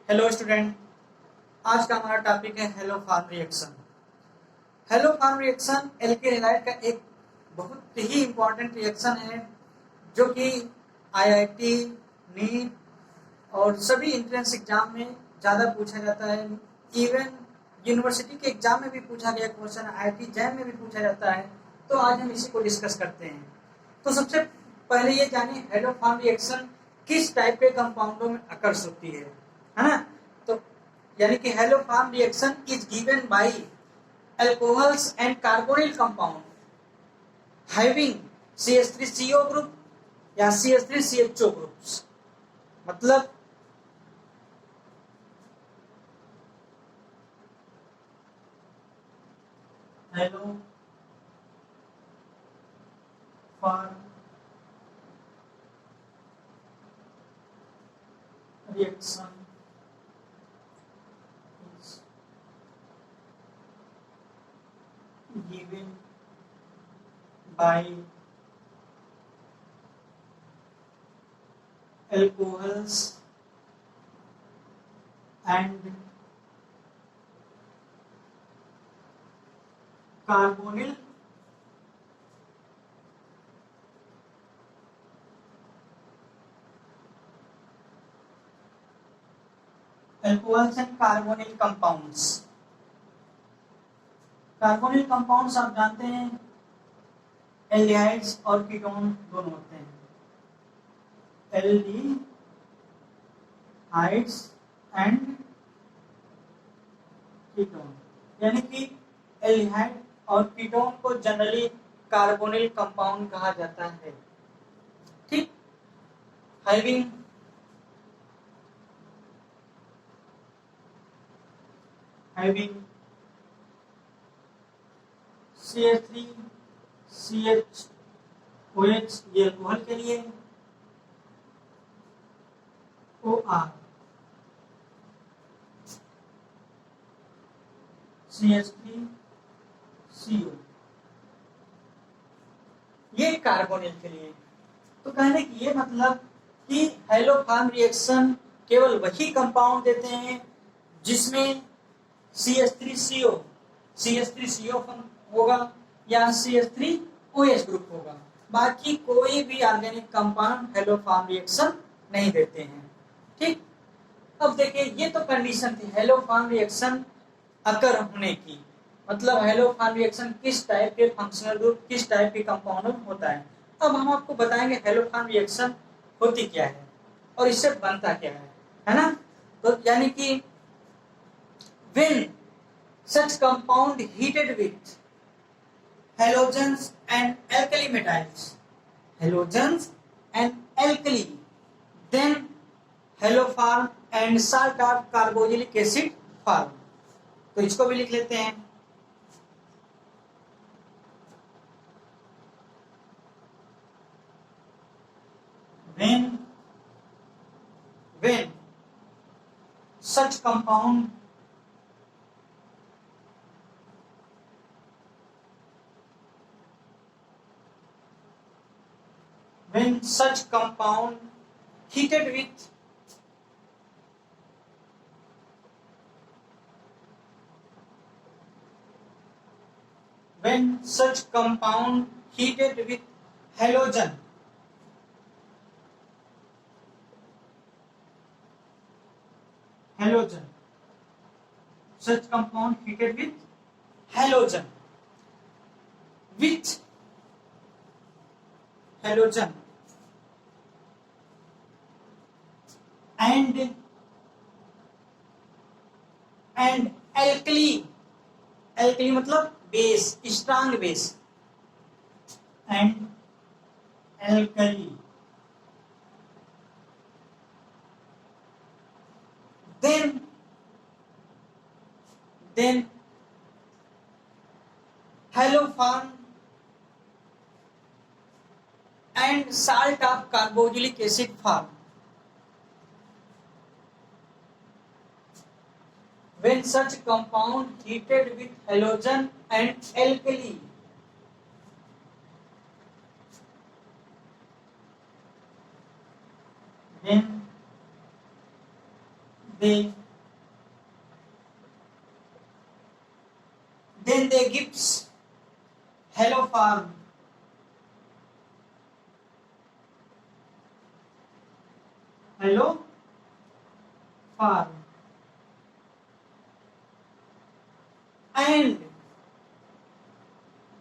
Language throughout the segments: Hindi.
हेलो स्टूडेंट, आज का हमारा टॉपिक है haloform reaction. Haloform reaction alkane halide का एक बहुत ही इम्पोर्टेंट रिएक्शन है जो कि आईआईटी, नीट और सभी एंट्रेंस एग्जाम में ज़्यादा पूछा जाता है। इवन यूनिवर्सिटी के एग्जाम में भी पूछा गया क्वेश्चन, आईआईटी जैम में भी पूछा जाता है। तो आज हम इसी को डिस्कस करते हैं। तो सबसे पहले ये जानिए हेलोफॉर्म रिएक्शन किस टाइप के कंपाउंडों में अकर्स होती है ना। तो यानी कि haloform reaction is given bye alcohols and carbonyl compound having CH3CO group या CH3CHO ग्रुप्स। मतलब haloform reaction is given by alcohols and carbonyl alcohols and carbonyl compounds। Carbonyl compounds आप जानते हैं एल्डिहाइड्स और कीटोन दोनों होते हैं। एल्डिहाइड्स एंड कीटोन, यानी कि एल्डिहाइड और कीटोन को जनरली कार्बोनिल कंपाउंड कहा जाता है। ठीक, हैविंग CH3CHOH ये अल्कोहल के लिए, OR CH3CO ये कार्बोनिल के लिए। तो कहने की ये मतलब कि हेलोफॉर्म रिएक्शन केवल वही कंपाउंड देते हैं जिसमें CH3CO होगा या CH3OH ग्रुप होगा। बाकी कोई भी ऑर्गेनिक कंपाउंड हेलोफॉर्म रिएक्शन नहीं देते हैं। ठीक, अब देखिए ये तो कंडीशन थी हेलोफॉर्म रिएक्शन अकर होने की। मतलब हेलोफॉर्म रिएक्शन किस टाइप के फंक्शनल ग्रुप, किस टाइप के कंपाउंड में होता है। अब हम आपको बताएंगे हेलोफॉर्म रिएक्शन होती क्या है और इससे बनता क्या है ना। तो यानी कि when such compound heated with halogens and alkali metals, then haloform and salt of carboxylic acid form। तो इसको भी लिख लेते हैं। when such compound heated with halogen such compound heated with halogen and alkali मतलब base, strong base, and alkali then haloform and salt of carboxylic acid form। when such compound heated with halogen and alkali then they they gives hello farm and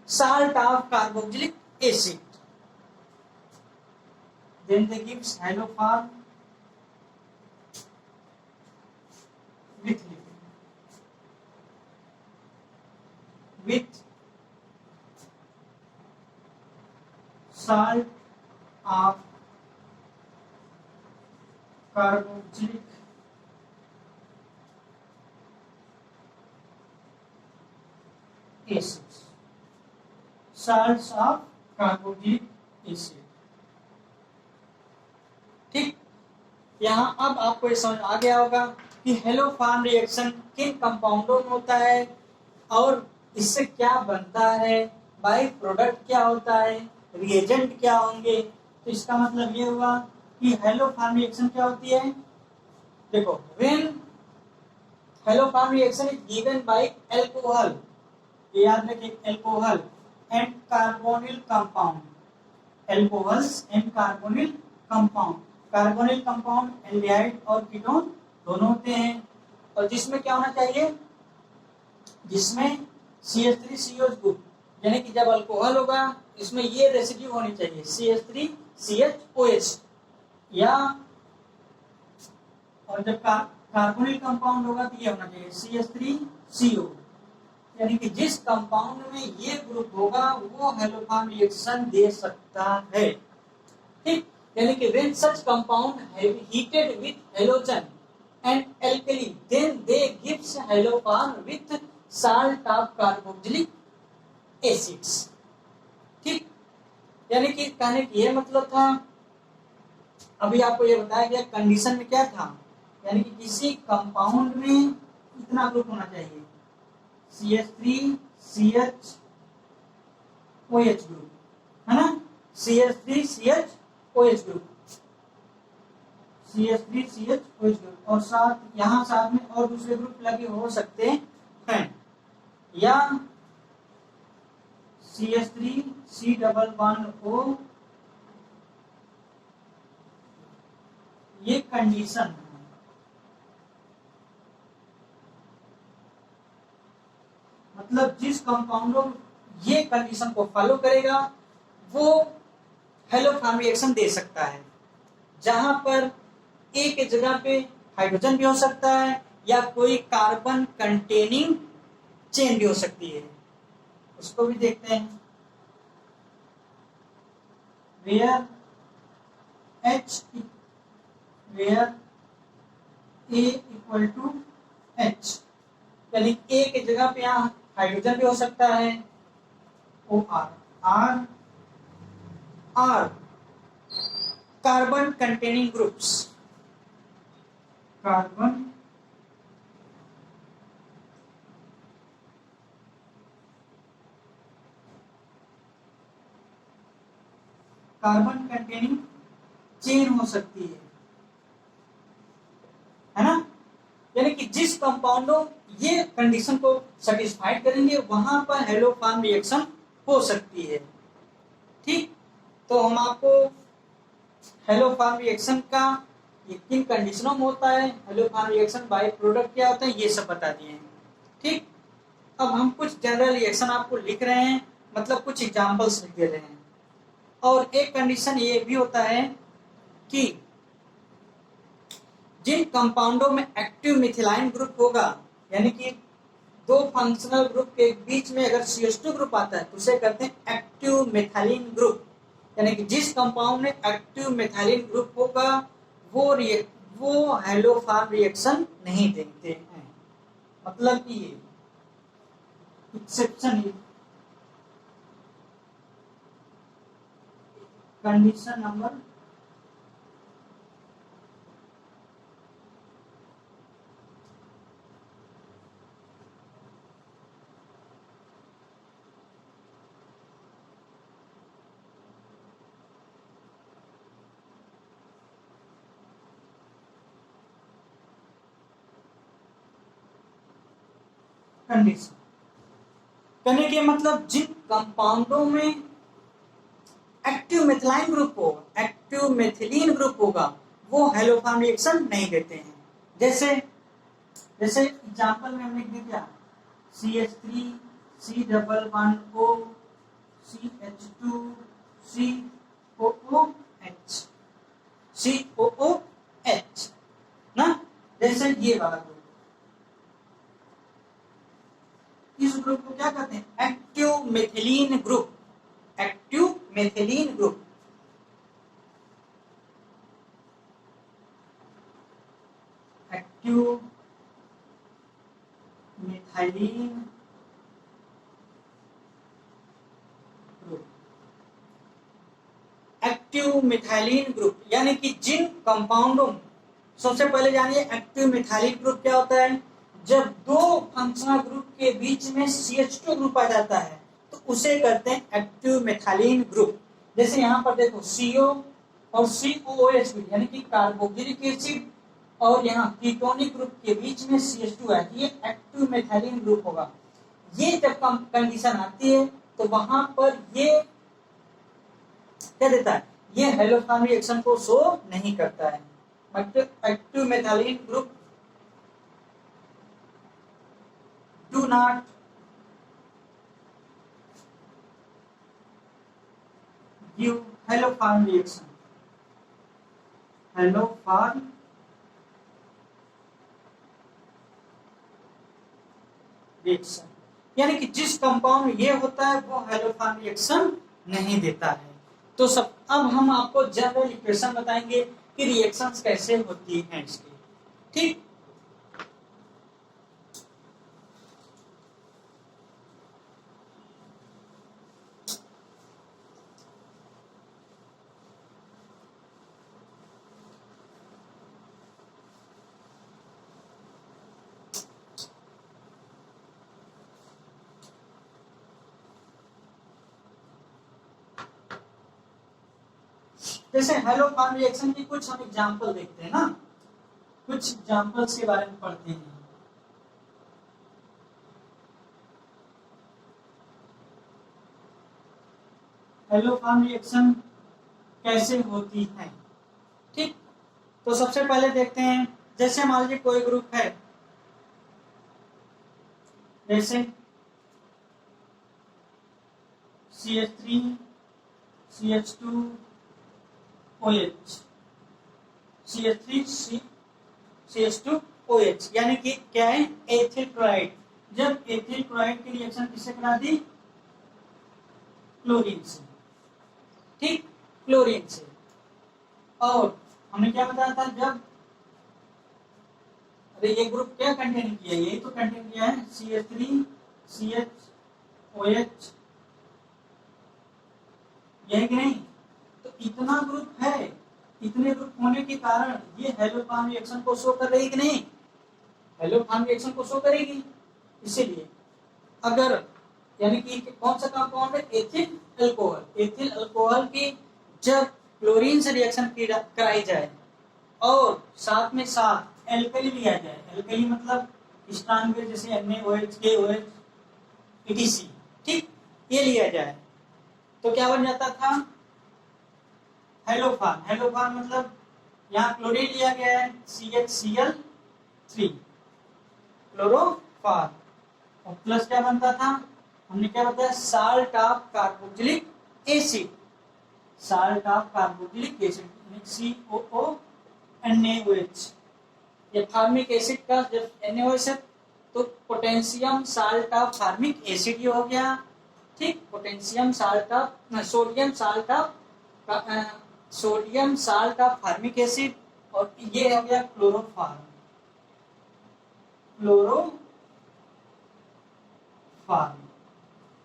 salt of carboxylic acid. Then they gives hello farm with salt of carboxylic acids. Salts of carboxylic acid. ठीक, यहाँ अब आपको ये समझ आ गया होगा कि हेलो फार्म रिएक्शन किन कंपाउंडों में होता है और इससे क्या बनता है, बाई प्रोडक्ट क्या होता है, रिएजेंट क्या होंगे। तो इसका मतलब ये हुआ कि हेलो फार्म रिएक्शन क्या होती है। देखो, when haloform reaction is given by alcohol, याद रखिए, alcohol and carbonyl compound, alcohols and carbonyl compound. Carbonyl compound aldehyde और कीटोन दोनों होते हैं, और जिसमें क्या होना चाहिए, जिसमें CH3COH ग्रुप, यानी कि जब अल्कोहल होगा इसमें ये रेसिड्यू होनी चाहिए CH3CHOH, या और जब कार्बोनिल कंपाउंड होगा तो ये होना चाहिए CH3CO, यानी कि जिस कंपाउंड में ये ग्रुप होगा वो हेलो फार्म रिएक्शन दे सकता है। ठीक, यानी कि when such compound have heated with halogen and alkali, then they gives halofarm with salt of carboxylic acids। ठीक, यानी कि कहने की ये मतलब था, अभी आपको ये बताया गया कंडीशन में क्या था, यानी कि किसी कंपाउंड में कितना ग्रुप होना चाहिए, CH3CHOH ग्रुप, है ना, CH3CHOH ग्रुप, CH3CHOH ग्रुप, और साथ यहाँ साथ में और दूसरे ग्रुप लगे हो सकते हैं, या CH3C11O, ये कंडीशन है। मतलब जिस कंपाउंडों ये कंडीशन को फॉलो करेगा वो हेलो फार्म रिएक्शन दे सकता है, जहां पर एक जगह पे हाइड्रोजन भी हो सकता है या कोई कार्बन कंटेनिंग चेन भी हो सकती है, उसको भी देखते हैं। Where A equal to H, यानी ए की जगह पे यहाँ हाइड्रोजन भी हो सकता है, OR, R carbon containing groups, carbon containing chain हो सकती है ना, यानी कि जिस कंपाउंडों ये कंडीशन को सेटिस्फाइड करेंगे वहां पर हेलो फार्म रिएक्शन हो सकती है। ठीक, तो हम आपको हेलो फार्म रिएक्शन का ये किन कंडीशनों में होता है, haloform reaction by product क्या होता है, ये सब बता दिए हैं। ठीक, अब हम कुछ जनरल रिएक्शन आपको लिख रहे हैं, मतलब कुछ एग्जांपल्स लिख दे रहे हैं। और एक कंडीशन ये भी होता है कि जिन कंपाउंडों में एक्टिव मिथिलाइन ग्रुप होगा, यानी कि दो फंक्शनल ग्रुप के बीच में अगर CH2 ग्रुप आता है तो उसे कहते हैं एक्टिव मिथाइलिन ग्रुप, यानी कि जिस कंपाउंड में एक्टिव मिथाइलिन ग्रुप होगा वो हेलो फार्म रिएक्शन नहीं देते हैं। मतलब कि ये एक्सेप्शन है, कंडीशन नंबर कहने के मतलब जिन कंपाउंडों में एक्टिव मेथिलाइन ग्रुप हो, एक्टिव मेथिलीन ग्रुप होगा, वो हेलोफॉर्म रिएक्शन नहीं देते हैं। जैसे एग्जांपल में हमने लिख दिया CH3 C double bond O CH2 COOH COOH ना, जैसे ये वाला ग्रुप, इस ग्रुप को क्या कहते हैं? Active methylene group. Active methylene group. Active methylene group. Active methylene group यानी कि जिन कंपाउंडों, सबसे पहले जानिए एक्टिव मिथाइलिन ग्रुप क्या होता है। जब दो फंक्शनल ग्रुप के बीच में CH2 ग्रुप आ जाता है तो उसे कहते हैं एक्टिव मिथाइलिन ग्रुप। जैसे यहाँ पर देखो CO और COOH यानी कि कार्बोक्सिलिक एसिड और यहाँ कीटोनिक ग्रुप के बीच में CH2 है, ये एक्टिव मिथाइलिन ग्रुप होगा। ये जब कंडीशन आती है तो वहां पर ये क्या देता है? ये हेलोफॉर्म रिएक्शन को शो नहीं करता है। Active methylene group do not give haloform reaction. Haloform reaction यानी कि जिस कंपाउंड में ये होता है वो हेलोफॉर्म रिएक्शन नहीं देता है। तो सब अब हम आपको जनरल इक्वेशन बताएंगे कि रिएक्शंस कैसे होती हैं इसकी। ठीक, जैसे हेलोफॉर्म रिएक्शन की कुछ हम एग्जांपल देखते हैं ना, कुछ एग्जांपल्स के बारे में पढ़ते हैं। हेलोफॉर्म रिएक्शन कैसे होती है। ठीक, तो सबसे पहले देखते हैं, जैसे मान लीजिए कोई ग्रुप है, जैसे CH3 CH2 OH CH3 CH2 OH यानी कि क्या है? Ethyl chloride. जब एथिल क्लोराइड की रिएक्शन किससे करा दी? क्लोरीन से। ठीक, क्लोरीन से। और हमने क्या बताया था, जब अरे ये ग्रुप क्या कंटेन किया? यही तो कंटेन किया है CH3 CHOH, यही कि नहीं? तो इतना ग्रुप है, इतने ग्रुप होने के कारण ये हेलोफॉर्म रिएक्शन को शो कर रही कि नहीं? हेलोफॉर्म रिएक्शन को शो करेगी। इसीलिए अगर यानी कि कौन सा कंपाउंड है? Ethyl alcohol. एथिल अल्कोहल की जब क्लोरीन से रिएक्शन कराई जाए और साथ में साथ एल्कली लिया जाए, एल्कली मतलब स्ट्रॉन्ग जैसे NaOH KOH ETC, ठीक, ये लिया जाए तो क्या बन जाता था? हेलोफॉर्म। हेलोफॉर्म मतलब यहाँ क्लोरीन लिया गया है CHCl3 क्लोरोफॉर्म, और प्लस क्या बनता था? हमने क्या बताया? Salt of carboxylic acid. Salt of carboxylic acid COONaOH। ये फार्मिक एसिड का जब NaOH है तो potassium salt of formic acid हो गया। ठीक, potassium salt of sodium salt of formic acid, और ये हो गया क्लोरोफॉर्म।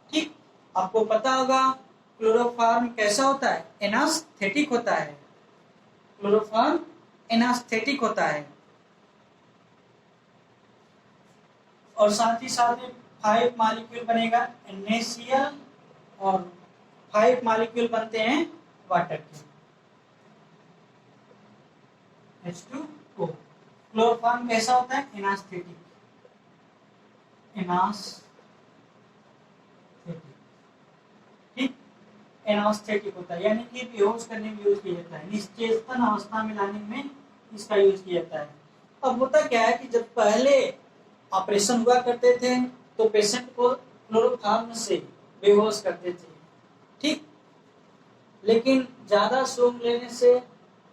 ठीक, आपको पता होगा क्लोरोफॉर्म कैसा होता है? एनास्थेटिक होता है। क्लोरोफॉर्म एनास्थेटिक होता है, और साथ ही साथ 5 मॉलिक्यूल बनेगा NaCl, और 5 मॉलिक्यूल बनते हैं वाटर के H2O। क्लोरोफॉर्म कैसा होता है? एनास्थेटिक। एनास्थेटिक होता है, यानी कि बेहोश करने में यूज किया जाता है, निश्चेतन अवस्था में लाने में इसका यूज किया जाता है। अब होता क्या है कि जब पहले ऑपरेशन हुआ करते थे तो पेशेंट को क्लोरोफॉर्म से बेहोश करते थे, ठीक, लेकिन ज्यादा सूंघ लेने से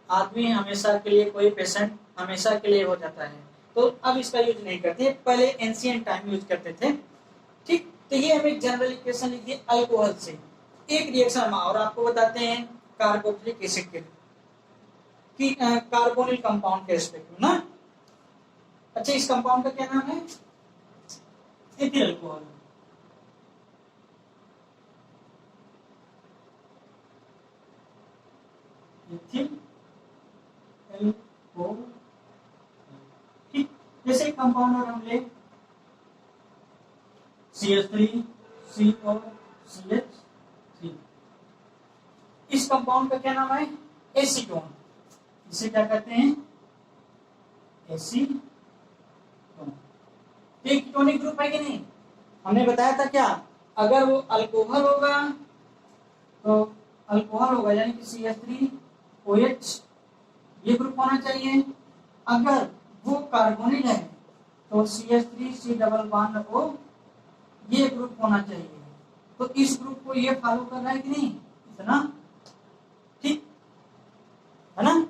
आदमी हमेशा के लिए, कोई पेशेंट हमेशा के लिए हो जाता है, तो अब इसका यूज नहीं करते, पहले एंशिएंट टाइम यूज करते थे, ठीक। तो ये हम एक जनरल इक्वेशन लिखिए अल्कोहल से एक रिएक्शन हम और आपको बताते हैं कार्बोक्सिलिक एसिड के कि कार्बोनिल कंपाउंड के रिस्पेक्ट में ना। अच्छा, इस कंपाउंड का क्या नाम है? Ethyl alcohol. एथिल अल्कोहल, ठीक। जैसे कंपाउंड और हम ले CH3 C और CH3, इस कंपाउंड का क्या नाम है? एसीटोन। इसे क्या कहते हैं? एसीटोन। एक कीटोनिक ग्रुप है कि नहीं? हमने बताया था क्या, अगर वो अल्कोहल होगा तो अल्कोहल होगा यानी कि CH3OH ये ग्रुप होना चाहिए। अगर वो कार्बोनिल है तो CH3C+O ये ग्रुप होना चाहिए। तो इस ग्रुप को ये फॉलो कर रहा है कि नहीं? इतना, ठीक है ना?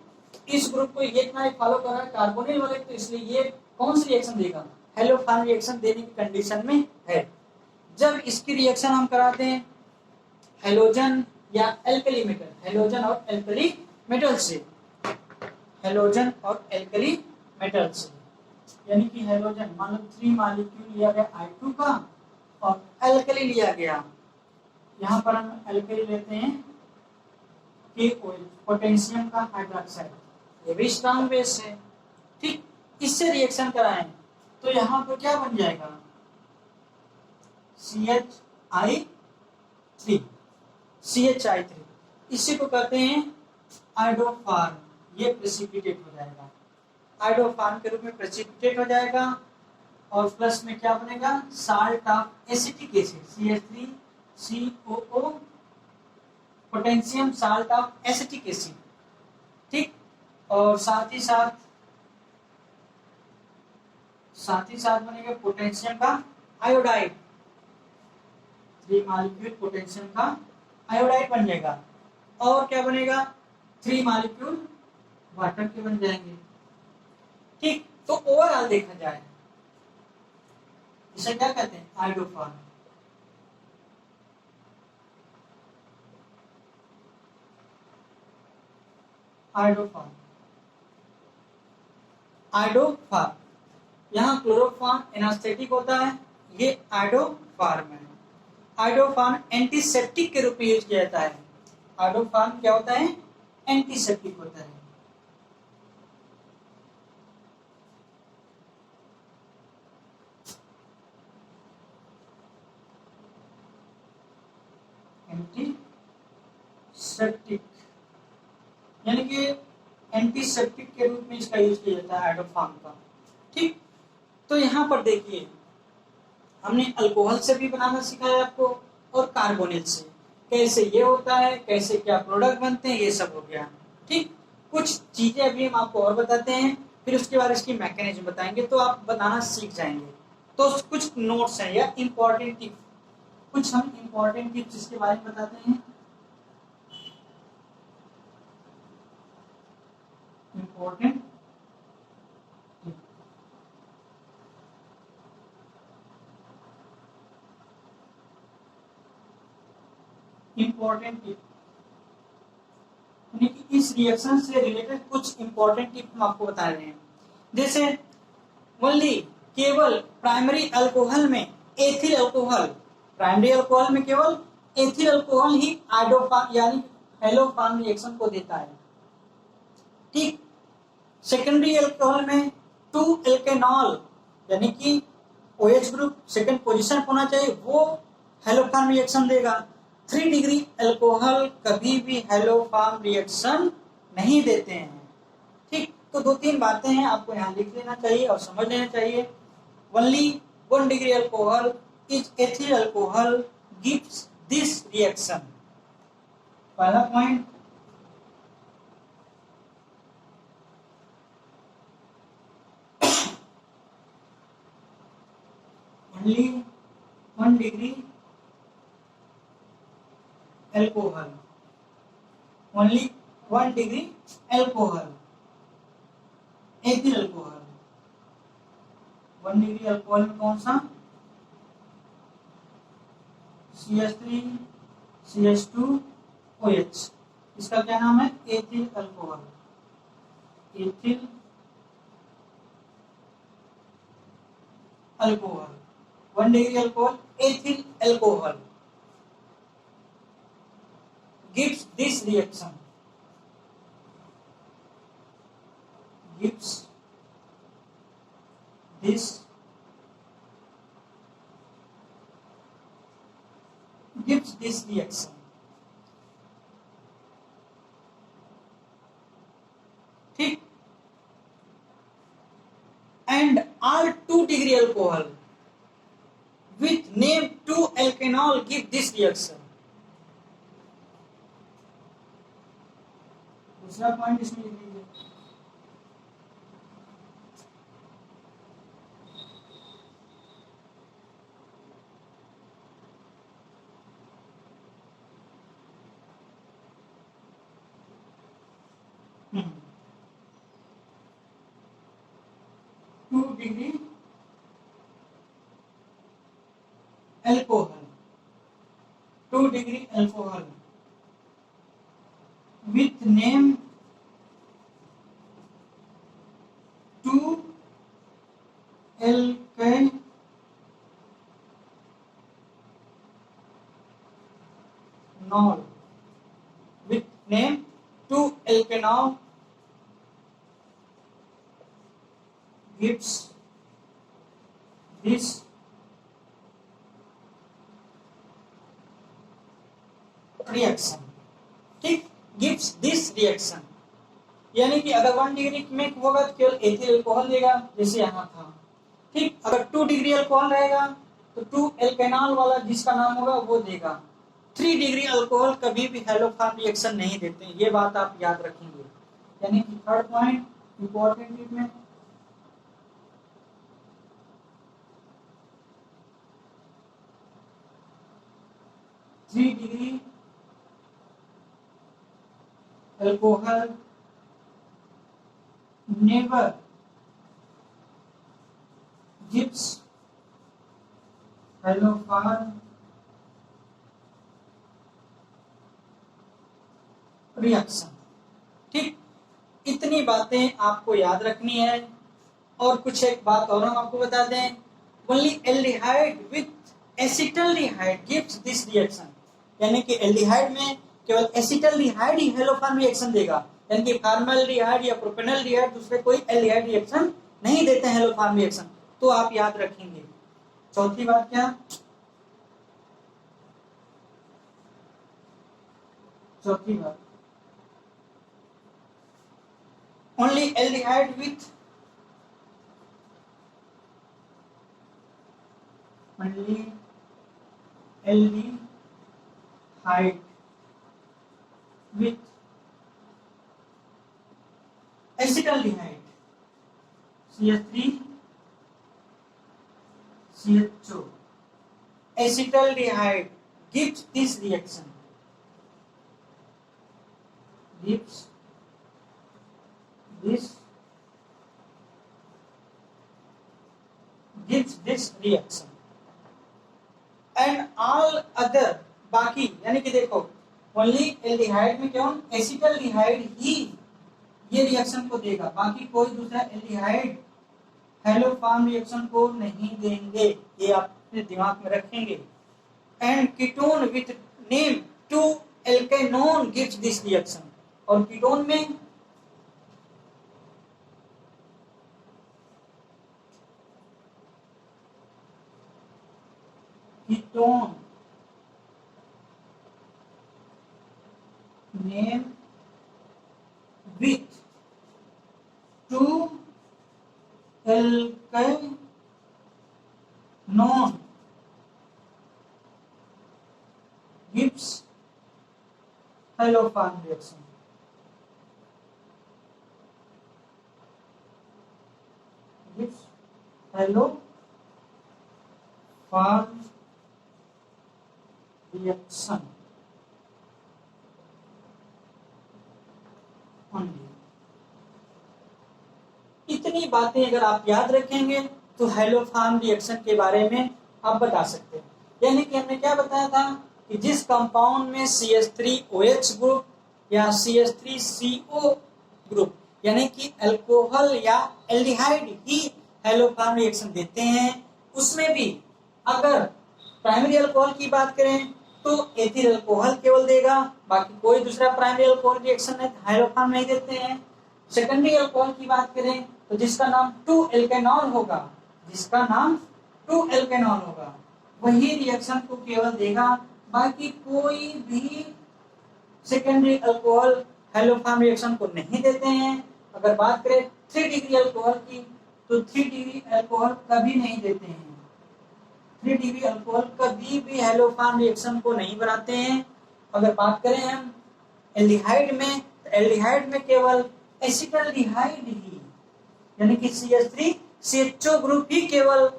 इस ग्रुप को ये इतना फॉलो कर रहा है कार्बोनिल वाले, तो इसलिए ये कौन सी रिएक्शन देगा? हेलोफॉर्म रिएक्शन देने की कंडीशन में है। जब इसकी रिएक्शन हम कराते हैं हेलोजन या एल्कली मेटल, हेलोजन और एल्कली मेटल से, हेलोजन और एल्कली मेटल से, यानी कि हेलोजन मान लो 3 मॉलिक्यूल लिया गया I2 का और एल्कली लिया गया, यहाँ पर हम एल्कली लेते हैं KOH, पोटेशियम का हाइड्रोक्साइड, ये भी स्ट्रॉन्ग बेस है, ठीक। इससे रिएक्शन कराएं तो यहाँ पर क्या बन जाएगा? CHI3, इसी को कहते हैं आइडोफार्म, ये प्रेसिपिटेट हो जाएगा, आइडोफार्म के रूप में प्रेसिपिटेट हो जाएगा, और प्लस में क्या बनेगा? Salt of acetic acid CH3COO, potassium salt of acetic acid, ठीक। और साथ ही साथ बनेगा पोटेशियम का आयोडाइड, 3 मॉलिक्यूल पोटेशियम का आयोडाइड बन जाएगा, और क्या बनेगा? 3 मॉलिक्यूल वाटर के बन जाएंगे, ठीक। तो ओवरऑल देखा जाए इसे क्या कहते हैं? आइडोफार्म। आइडोफार्म, यहाँ क्लोरोफॉर्म एनास्थेटिक होता है, ये आइडोफार्म है। आइडोफार्म एंटीसेप्टिक के रूप में यूज किया जाता है। आइडोफार्म क्या होता है? एंटीसेप्टिक होता है। एंटीसेप्टिक यानी कि एंटीसेप्टिक के रूप में इसका यूज किया जाता है आइडोफार्म का, ठीक। तो यहाँ पर देखिए हमने अल्कोहल से भी बनाना सिखाया आपको और कार्बोनिल से, कैसे ये होता है, कैसे क्या प्रोडक्ट बनते हैं, ये सब हो गया, ठीक। कुछ चीजें अभी हम आपको और बताते हैं, फिर उसके बाद इसकी मैकेनिज्म बताएंगे तो आप बनाना सीख जाएंगे। तो कुछ नोट्स हैं या इंपॉर्टेंट टिप्स, कुछ हम इंपॉर्टेंट टिप्स इसके बारे में बताते हैं। इंपॉर्टेंट टिप, इस रिएक्शन से रिलेटेड कुछ इंपॉर्टेंट टिप हम आपको बता रहे हैं। जैसे ओनली केवल प्राइमरी अल्कोहल में एथिल अल्कोहल, प्राइमरी अल्कोहल में केवल एथिल अल्कोहल ही आइडोफार्म यानी हेलोफार्म रिएक्शन को देता है, ठीक। सेकेंडरी अल्कोहल में 2 एल्केनॉल यानी कि OH ग्रुप सेकेंड पोजीशन होना चाहिए, वो हेलोफार्म रिएक्शन देगा। 3 डिग्री अल्कोहल कभी भी हेलोफार्म रिएक्शन नहीं देते हैं, ठीक। तो 2-3 बातें हैं आपको यहाँ लिख लेना चाहिए और समझ लेना चाहिए। Only 1 degree alcohol is ethyl alcohol gives this reaction, पहला point, only 1 degree alcohol, only 1 degree alcohol, ethyl alcohol. 1 degree alcohol में कौन सा? CH3 CH2OH, इसका क्या नाम है? Ethyl alcohol, ethyl alcohol. 1 degree alcohol, ethyl alcohol gives this reaction, gives this reaction। ठीक, and R 2 degree alcohol with name 2 alkanol give this reaction। दूसरा पॉइंट इसमें लिख लीजिए। Two degree alcohol, 2 degree alcohol with name 2 alkanol, with name 2 alkanol gives this reaction। ठीक, gives this reaction यानी कि अगर 1 डिग्री में होगा तो केवल एथिल अल्कोहल देगा, जैसे यहाँ था। ठीक, अगर 2 डिग्री अल्कोहल रहेगा तो 2 एल्केनॉल वाला जिसका नाम होगा वो देगा। 3 डिग्री अल्कोहल कभी भी हेलोफॉर्म रिएक्शन नहीं देते हैं, ये बात आप याद रखेंगे। यानी कि थर्ड पॉइंट इंपॉर्टेंट इसमें, three degree alcohol never gives halofar reaction. ठीक, इतनी बातें आपको याद रखनी है। और कुछ एक बात और हम आपको बता दें, only aldehyde with acetaldehyde gives this reaction, यानी कि एल्डिहाइड में केवल एसिटल्डिहाइड ही हेलोफॉर्म रिएक्शन देगा, यानी कि फॉर्मल्डिहाइड या प्रोपेनल्डिहाइड दूसरे कोई एल्डिहाइड रिएक्शन नहीं देते हैं हेलोफॉर्म रिएक्शन, तो आप याद रखेंगे। चौथी बात क्या? चौथी बात, only aldehyde with only aldehyde with acetaldehyde CH3 CHO, acetaldehyde gives this reaction, gives this reaction and all other, बाकी यानी कि देखो ओनली एल्डिहाइड में केवल एसिटल्डिहाइड ही ये रिएक्शन को देगा, बाकी कोई दूसरा एल्डिहाइड हेलोफॉर्म रिएक्शन को नहीं देंगे, ये आप अपने दिमाग में रखेंगे। And ketone with name 2 alkanone gives this reaction, और कीटोन में ketone name with 2 alkanon gives haloform reaction. Haloform reaction only. इतनी बातें अगर आप याद रखेंगे तो हेलोफान रिएक्शन के बारे में आप बता सकते हैं। यानी कि हमने क्या बताया था कि जिस कंपाउंड में CH3OH ग्रुप या CH3CO ग्रुप यानी कि अल्कोहल या एल्डिहाइड ही हेलोफान रिएक्शन देते हैं, उसमें भी अगर प्राइमरी अल्कोहल की बात करें तो एथिल अल्कोहल केवल देगा, बाकी कोई दूसरा प्राइमरी अल्कोहल रिएक्शन है हेलोफान नहीं देते हैं। सेकेंडरी अल्कोहल की बात करें तो जिसका नाम 2-एल्केनॉल होगा, जिसका नाम 2-एल्केनॉल होगा, वही रिएक्शन को केवल देगा, बाकी कोई भी सेकेंडरी अल्कोहल हेलोफान रिएक्शन को नहीं देते हैं। अगर बात करें 3 डिग्री अल्कोहल की तो 3 डिग्री अल्कोहल कभी नहीं देते हैं। 3 डिग्री अल्कोहल कभी भी हेलोफान रिएक्शन को नहीं बनाते हैं। अगर बात करें हम एल्डिहाइड में तो एल्डिहाइड में केवल एसिटल्डिहाइड ही यानी कि CH3CHO ग्रुप ही केवल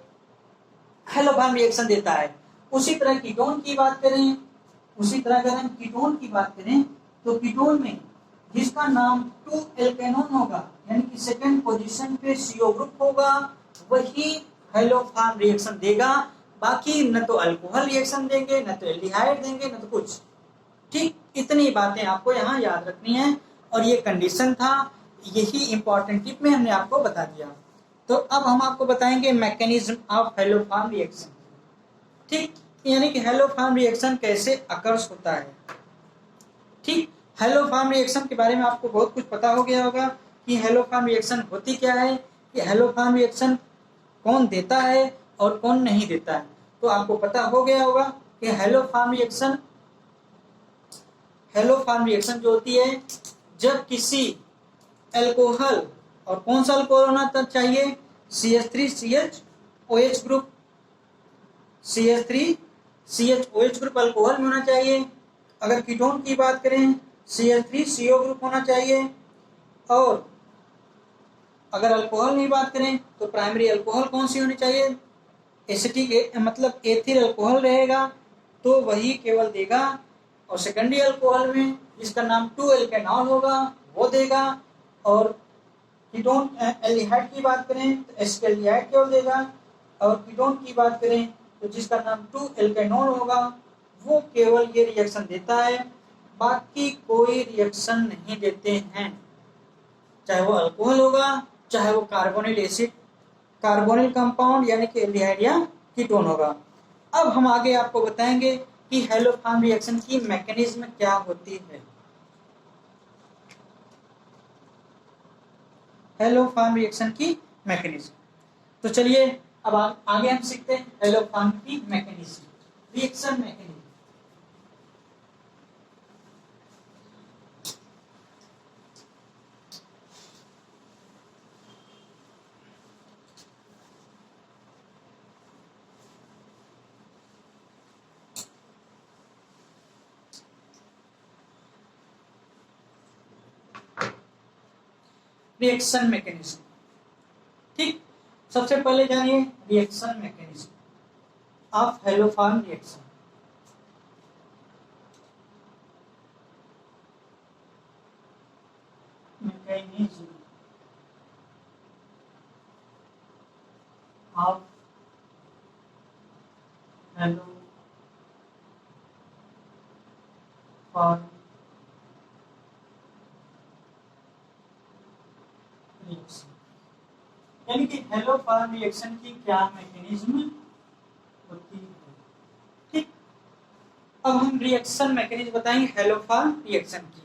हेलोफान रिएक्शन देता है। उसी तरह कीटोन की बात करें, उसी तरह अगर हम कीटोन की बात करें तो कीटोन में जिसका नाम 2-एल्केनोन होगा यानी कि सेकंड पोजीशन पे CO ग्रुप होगा, वही हेलोफान रिएक्शन देगा, बाकी न तो अल्कोहल रिएक्शन देंगे, न तो एल्डिहाइड देंगे, न तो कुछ। ठीक, इतनी बातें आपको यहाँ याद रखनी है और ये कंडीशन था, यही इंपॉर्टेंट टिप में हमने आपको बता दिया। तो अब हम आपको बताएंगे मैकेनिज्म ऑफ हेलोफान रिएक्शन। ठीक, यानी कि हेलोफान रिएक्शन कैसे अकर्स होता है। ठीक, हेलोफान रिएक्शन के बारे में आपको बहुत कुछ पता हो गया होगा कि हेलोफान रिएक्शन होती क्या है, कि हेलोफान रिएक्शन कौन देता है और कौन नहीं देता है। तो आपको पता हो गया होगा कि हेलोफान रिएक्शन जो होती है जब किसी अल्कोहल, और कौन सा अल्कोहल होना चाहिए, CH3CHOH group, CH3CHOH group alcohol में होना चाहिए। अगर कीटोन की बात करें CH3CO ग्रुप होना चाहिए। और अगर अल्कोहल की बात करें तो प्राइमरी अल्कोहल कौन सी होनी चाहिए, एसिटिक मतलब एथिल अल्कोहल रहेगा, तो वही केवल देगा। और सेकेंडरी अल्कोहल में जिसका नाम 2-एल्केनॉल होगा वो देगा। और कीटोन एल्डिहाइड की बात करें तो एसिटाल्डिहाइड केवल देगा। और कीटोन की बात करें तो जिसका नाम 2-एल्केनॉल होगा वो केवल ये रिएक्शन देता है, बाकी कोई रिएक्शन नहीं देते हैं, चाहे वो अल्कोहल होगा चाहे वो कार्बोनिल कंपाउंड यानी कि एल्डिहाइड या कीटोन होगा। अब हम आगे आपको बताएंगे कि हेलोफान रिएक्शन की मैकेनिज्म क्या होती है। हेलोफान रिएक्शन की मैकेनिज्म, तो चलिए अब आगे हम सीखते हैं हेलोफान की mechanism, reaction mechanism. Reaction mechanism, ठीक, सबसे पहले जानिए reaction mechanism of haloform reaction. Mechanism of haloform reaction, यानी कि हेलोफान रिएक्शन की क्या मैकेनिज्म होती है। ठीक, अब हम रिएक्शन मैकेनिज्म बताएंगे हेलोफान रिएक्शन की।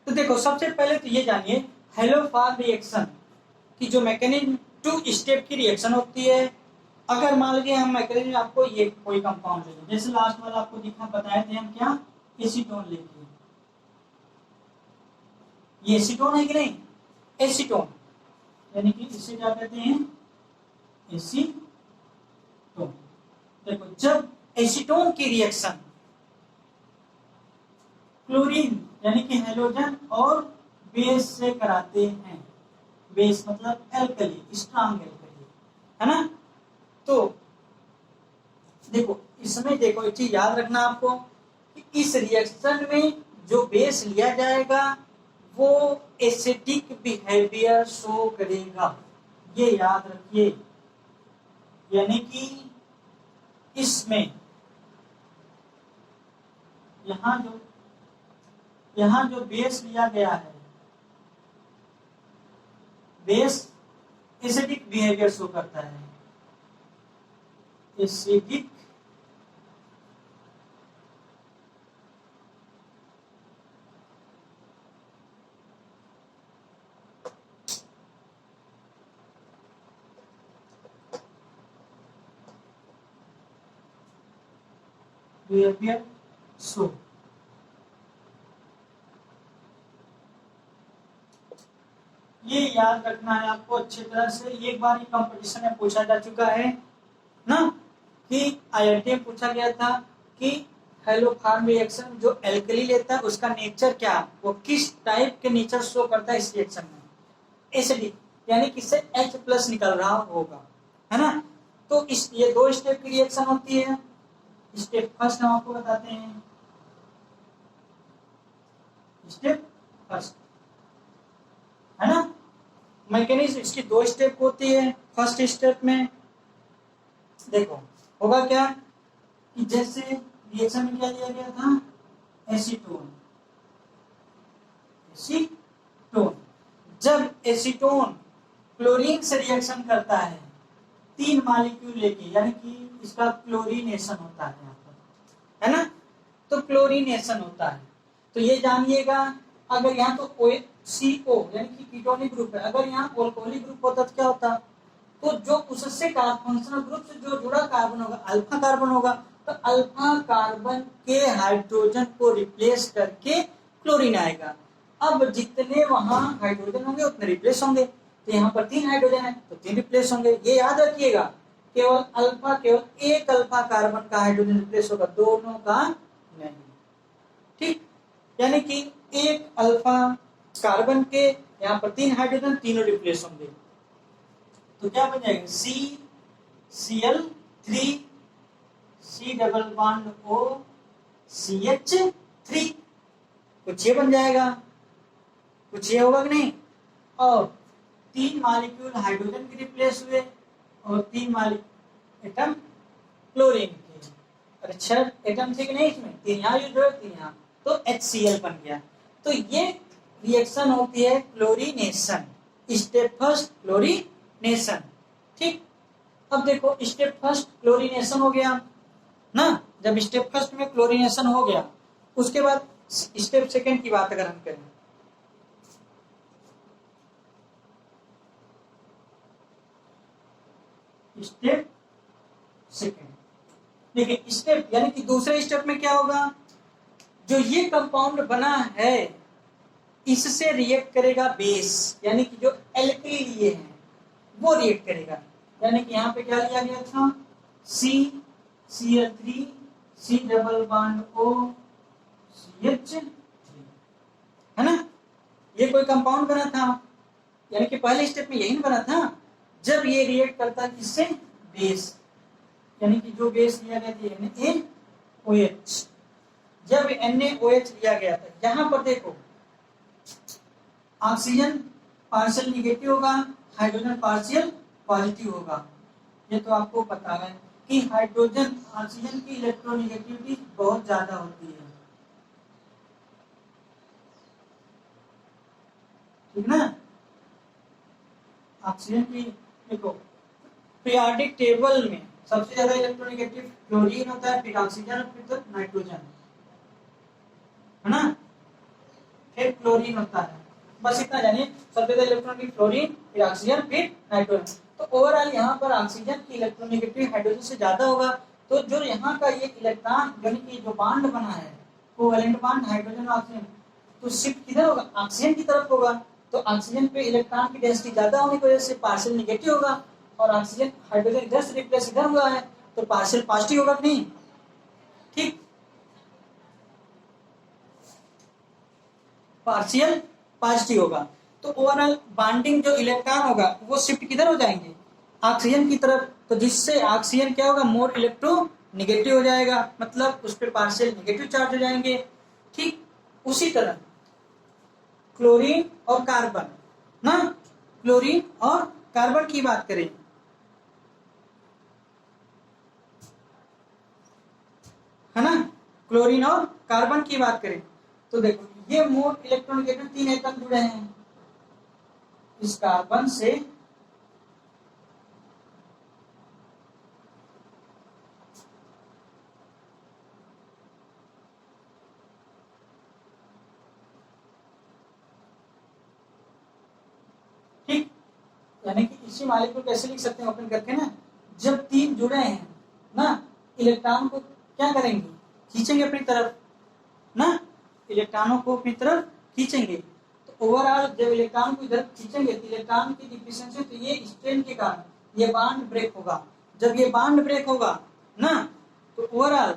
तो देखो सबसे पहले तो ये जानिए हेलोफान रिएक्शन की जो मैकेनिज्म 2 स्टेप की रिएक्शन होती है। अगर मान लीजिए हम मैकेनिज्म आपको ये कोई कंपाउंड ले, जैसे लास्ट वाला आपको दिखा बताए थे हम क्या, एसीटोन लेके, ये एसीटोन है कि नहीं, एसीटोन यानी कि इसे क्या कहते हैं, एसीटोन। देखो जब एसीटोन की रिएक्शन क्लोरीन यानी कि हेलोजन और बेस से कराते हैं। बेस मतलब एल्कली, स्ट्रॉन्ग एल्कली, है ना। तो देखो इसमें देखो एक चीज याद रखना आपको कि इस रिएक्शन में जो बेस लिया जाएगा वो एसिडिक बिहेवियर शो करेगा, ये याद रखिए। यानी कि इसमें यहां जो बेस लिया गया है, बेस एसिडिक बिहेवियर शो करता है। एसिडिक बिहेवियर शो, ये याद रखना है आपको अच्छी तरह से। एक बार कंपटीशन में पूछा जा चुका है ना कि आईआईटी में पूछा गया था कि हेलोफॉर्म रिएक्शन जो एल्कली लेता है उसका नेचर क्या, वो किस टाइप के नेचर शो करता है इस रिएक्शन में। एसिडिक यानी कि इससे H+ निकल रहा होगा, है ना। तो इस ये 2 स्टेप की रिएक्शन होती है। स्टेप फर्स्ट हम आपको बताते हैं। स्टेप फर्स्ट, है ना। मैकेनिज्म इसकी 2 स्टेप होती है। फर्स्ट स्टेप में देखो होगा क्या कि जैसे रिएक्शन में क्या दिया गया था, एसीटोन। एसीटोन जब एसीटोन क्लोरीन से रिएक्शन करता है 3 मॉलिक्यूल लेके, यानी कि इसका क्लोरीनेशन होता है यहाँ पर, है ना। तो क्लोरीनेशन होता है तो ये जानिएगा अगर यहाँ तो CO यानी कि कीटोनिक ग्रुप है, अगर यहाँ अल्कोहलिक ग्रुप होता तो क्या होता, तो जो उससे फंक्शनल ग्रुप से जो जुड़ा कार्बन होगा अल्फा कार्बन होगा, तो अल्फा कार्बन के हाइड्रोजन को रिप्लेस करके क्लोरीन आएगा। अब जितने वहां हाइड्रोजन होंगे उतने रिप्लेस होंगे, तो यहाँ पर 3 हाइड्रोजन है तो 3 रिप्लेस होंगे। ये याद रखिएगा केवल एक अल्फा कार्बन का हाइड्रोजन रिप्लेस होगा, दोनों का नहीं। ठीक, यानी कि एक अल्फा कार्बन के यहाँ पर 3 हाइड्रोजन, तीनों रिप्लेस होंगे। तो क्या बन जाएगा CCl3 C double bond O CH3, कुछ ये बन जाएगा, कुछ ये होगा कि नहीं। और 3 मॉलिक्यूल हाइड्रोजन के रिप्लेस हुए और 3 एटम क्लोरीन के। अरे 6 एटम थे कि नहीं इसमें, 3 यहाँ यूज हुए 3 यहाँ, तो HCl बन गया। तो ये रिएक्शन होती है क्लोरीनेशन। Step first chlorination. ठीक, अब देखो स्टेप फर्स्ट क्लोरीनेशन हो गया ना। जब स्टेप फर्स्ट में क्लोरीनेशन हो गया उसके बाद स्टेप सेकंड की बात अगर हम करें, स्टेप सेकंड देखिए, स्टेप यानी कि दूसरे स्टेप में क्या होगा, जो ये कंपाउंड बना है इससे रिएक्ट करेगा बेस, यानी कि जो एल्कली लिए हैं वो रिएक्ट करेगा। यानी कि यहाँ पे क्या लिया गया था, CCl3 C double bond O CH3, है ना। ये कोई कंपाउंड बना था, यानी कि पहले स्टेप में यही बना था। जब ये रिएक्ट करता है किससे, बेस, यानी कि जो बेस लिया गया था NaOH। जब NaOH लिया गया था, यहां पर देखो ऑक्सीजन पार्शियल निगेटिव होगा, हाइड्रोजन पार्शियल पॉजिटिव होगा। ये तो आपको पता है कि हाइड्रोजन ऑक्सीजन की इलेक्ट्रोनेगेटिविटी बहुत ज्यादा होती है, ठीक ना। ऑक्सीजन की देखो पीरियोडिक टेबल में सबसे ज्यादा इलेक्ट्रोनेगेटिव क्लोरीन होता है, फिर ऑक्सीजन और फिर तो नाइट्रोजन, है ना, फिर क्लोरीन होता है। बस इतना जानिए, सबसे ज्यादा इलेक्ट्रोनेगेटिव क्लोरीन, फिर ऑक्सीजन, फिर नाइट्रोजन। तो ओवरऑल यहाँ पर ऑक्सीजन की इलेक्ट्रोनेगेटिव हाइड्रोजन से ज्यादा होगा। तो जो यहाँ का ये इलेक्ट्रॉन यानी कि जो बॉन्ड बना है कोवैलेंट बॉन्ड हाइड्रोजन और ऑक्सीजन, तो शिफ्ट किधर होगा, ऑक्सीजन की तरफ होगा। तो ऑक्सीजन पे इलेक्ट्रॉन की डेंसिटी ज्यादा होने की वजह से पार्शियल निगेटिव होगा, और ऑक्सीजन हाइड्रोजन इधर से रिप्लेस इधर हुआ है तो पार्शियल पॉजिटिव होगा कि नहीं। ठीक, पार्शियल पॉजिटिव होगा। तो ओवरऑल बॉन्डिंग जो इलेक्ट्रॉन होगा वो शिफ्ट किधर हो जाएंगे, ऑक्सीजन की तरफ। तो जिससे ऑक्सीजन क्या होगा, मोर इलेक्ट्रोनेगेटिव हो जाएगा, मतलब उस पर पार्शियल नेगेटिव चार्ज हो जाएंगे। ठीक उसी तरह क्लोरीन और कार्बन ना, क्लोरीन और कार्बन की बात करें, है ना, क्लोरीन और कार्बन की बात करें तो देखो ये मोर इलेक्ट्रोनेगेटिव 3 एटम जुड़े हैं इस कार्बन से, ठीक। यानी कि इसी मालिक्यूल कैसे लिख सकते हैं ओपन करके ना, जब 3 जुड़े हैं ना, इलेक्ट्रॉन को क्या करेंगे, खींचेंगे अपनी तरफ ना, इलेक्ट्रॉनों को अपनी तरफ खींचेंगे। तो ओवरऑल जब इलेक्ट्रॉन को इधर खींचेंगे तो इलेक्ट्रॉन की डिफिशिएंसी, तो ये स्ट्रेन के कारण ये बॉन्ड ब्रेक होगा। जब ये बॉन्ड ब्रेक होगा ना, तो ओवरऑल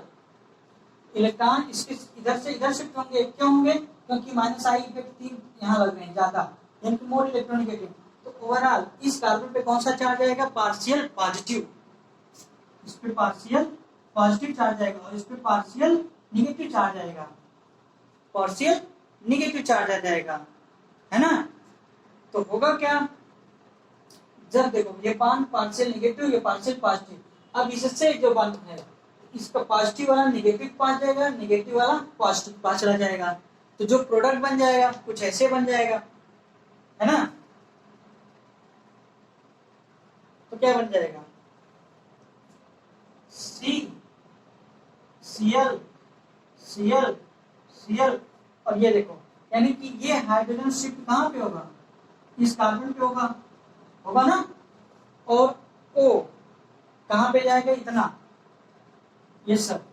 इलेक्ट्रॉन इसके इधर से इधर शिफ्ट होंगे। क्यों होंगे, क्योंकि माइनस आई इफेक्ट 3 यहाँ लग रहे हैं ज्यादा, यानी कि मोर इलेक्ट्रोनेगेटिव। तो ओवरऑल इस कार्बन पे कौन सा चार्ज आएगा, पार्शियल पॉजिटिव, इस पे पार्शियल पॉजिटिव चार्ज आएगा और इस पे पार्शियल निगेटिव चार्ज आएगा, पार्शियल निगेटिव चार्ज आ जाएगा, है ना। तो होगा क्या, जब देखो ये बॉन्ड पार्शियल निगेटिव, ये पार्शियल पॉजिटिव, अब इससे जो बॉन्ड है इसका पॉजिटिव वाला निगेटिव पास जाएगा, निगेटिव वाला पॉजिटिव पास चला जाएगा। तो जो प्रोडक्ट बन जाएगा कुछ ऐसे बन जाएगा, है ना। तो क्या बन जाएगा, सी Cl Cl Cl, और ये देखो यानी कि ये हाइड्रोजन शिफ्ट कहाँ पे होगा, इस कार्बन पे होगा, होगा ना। और O कहाँ पे जाएगा, इतना, ये सब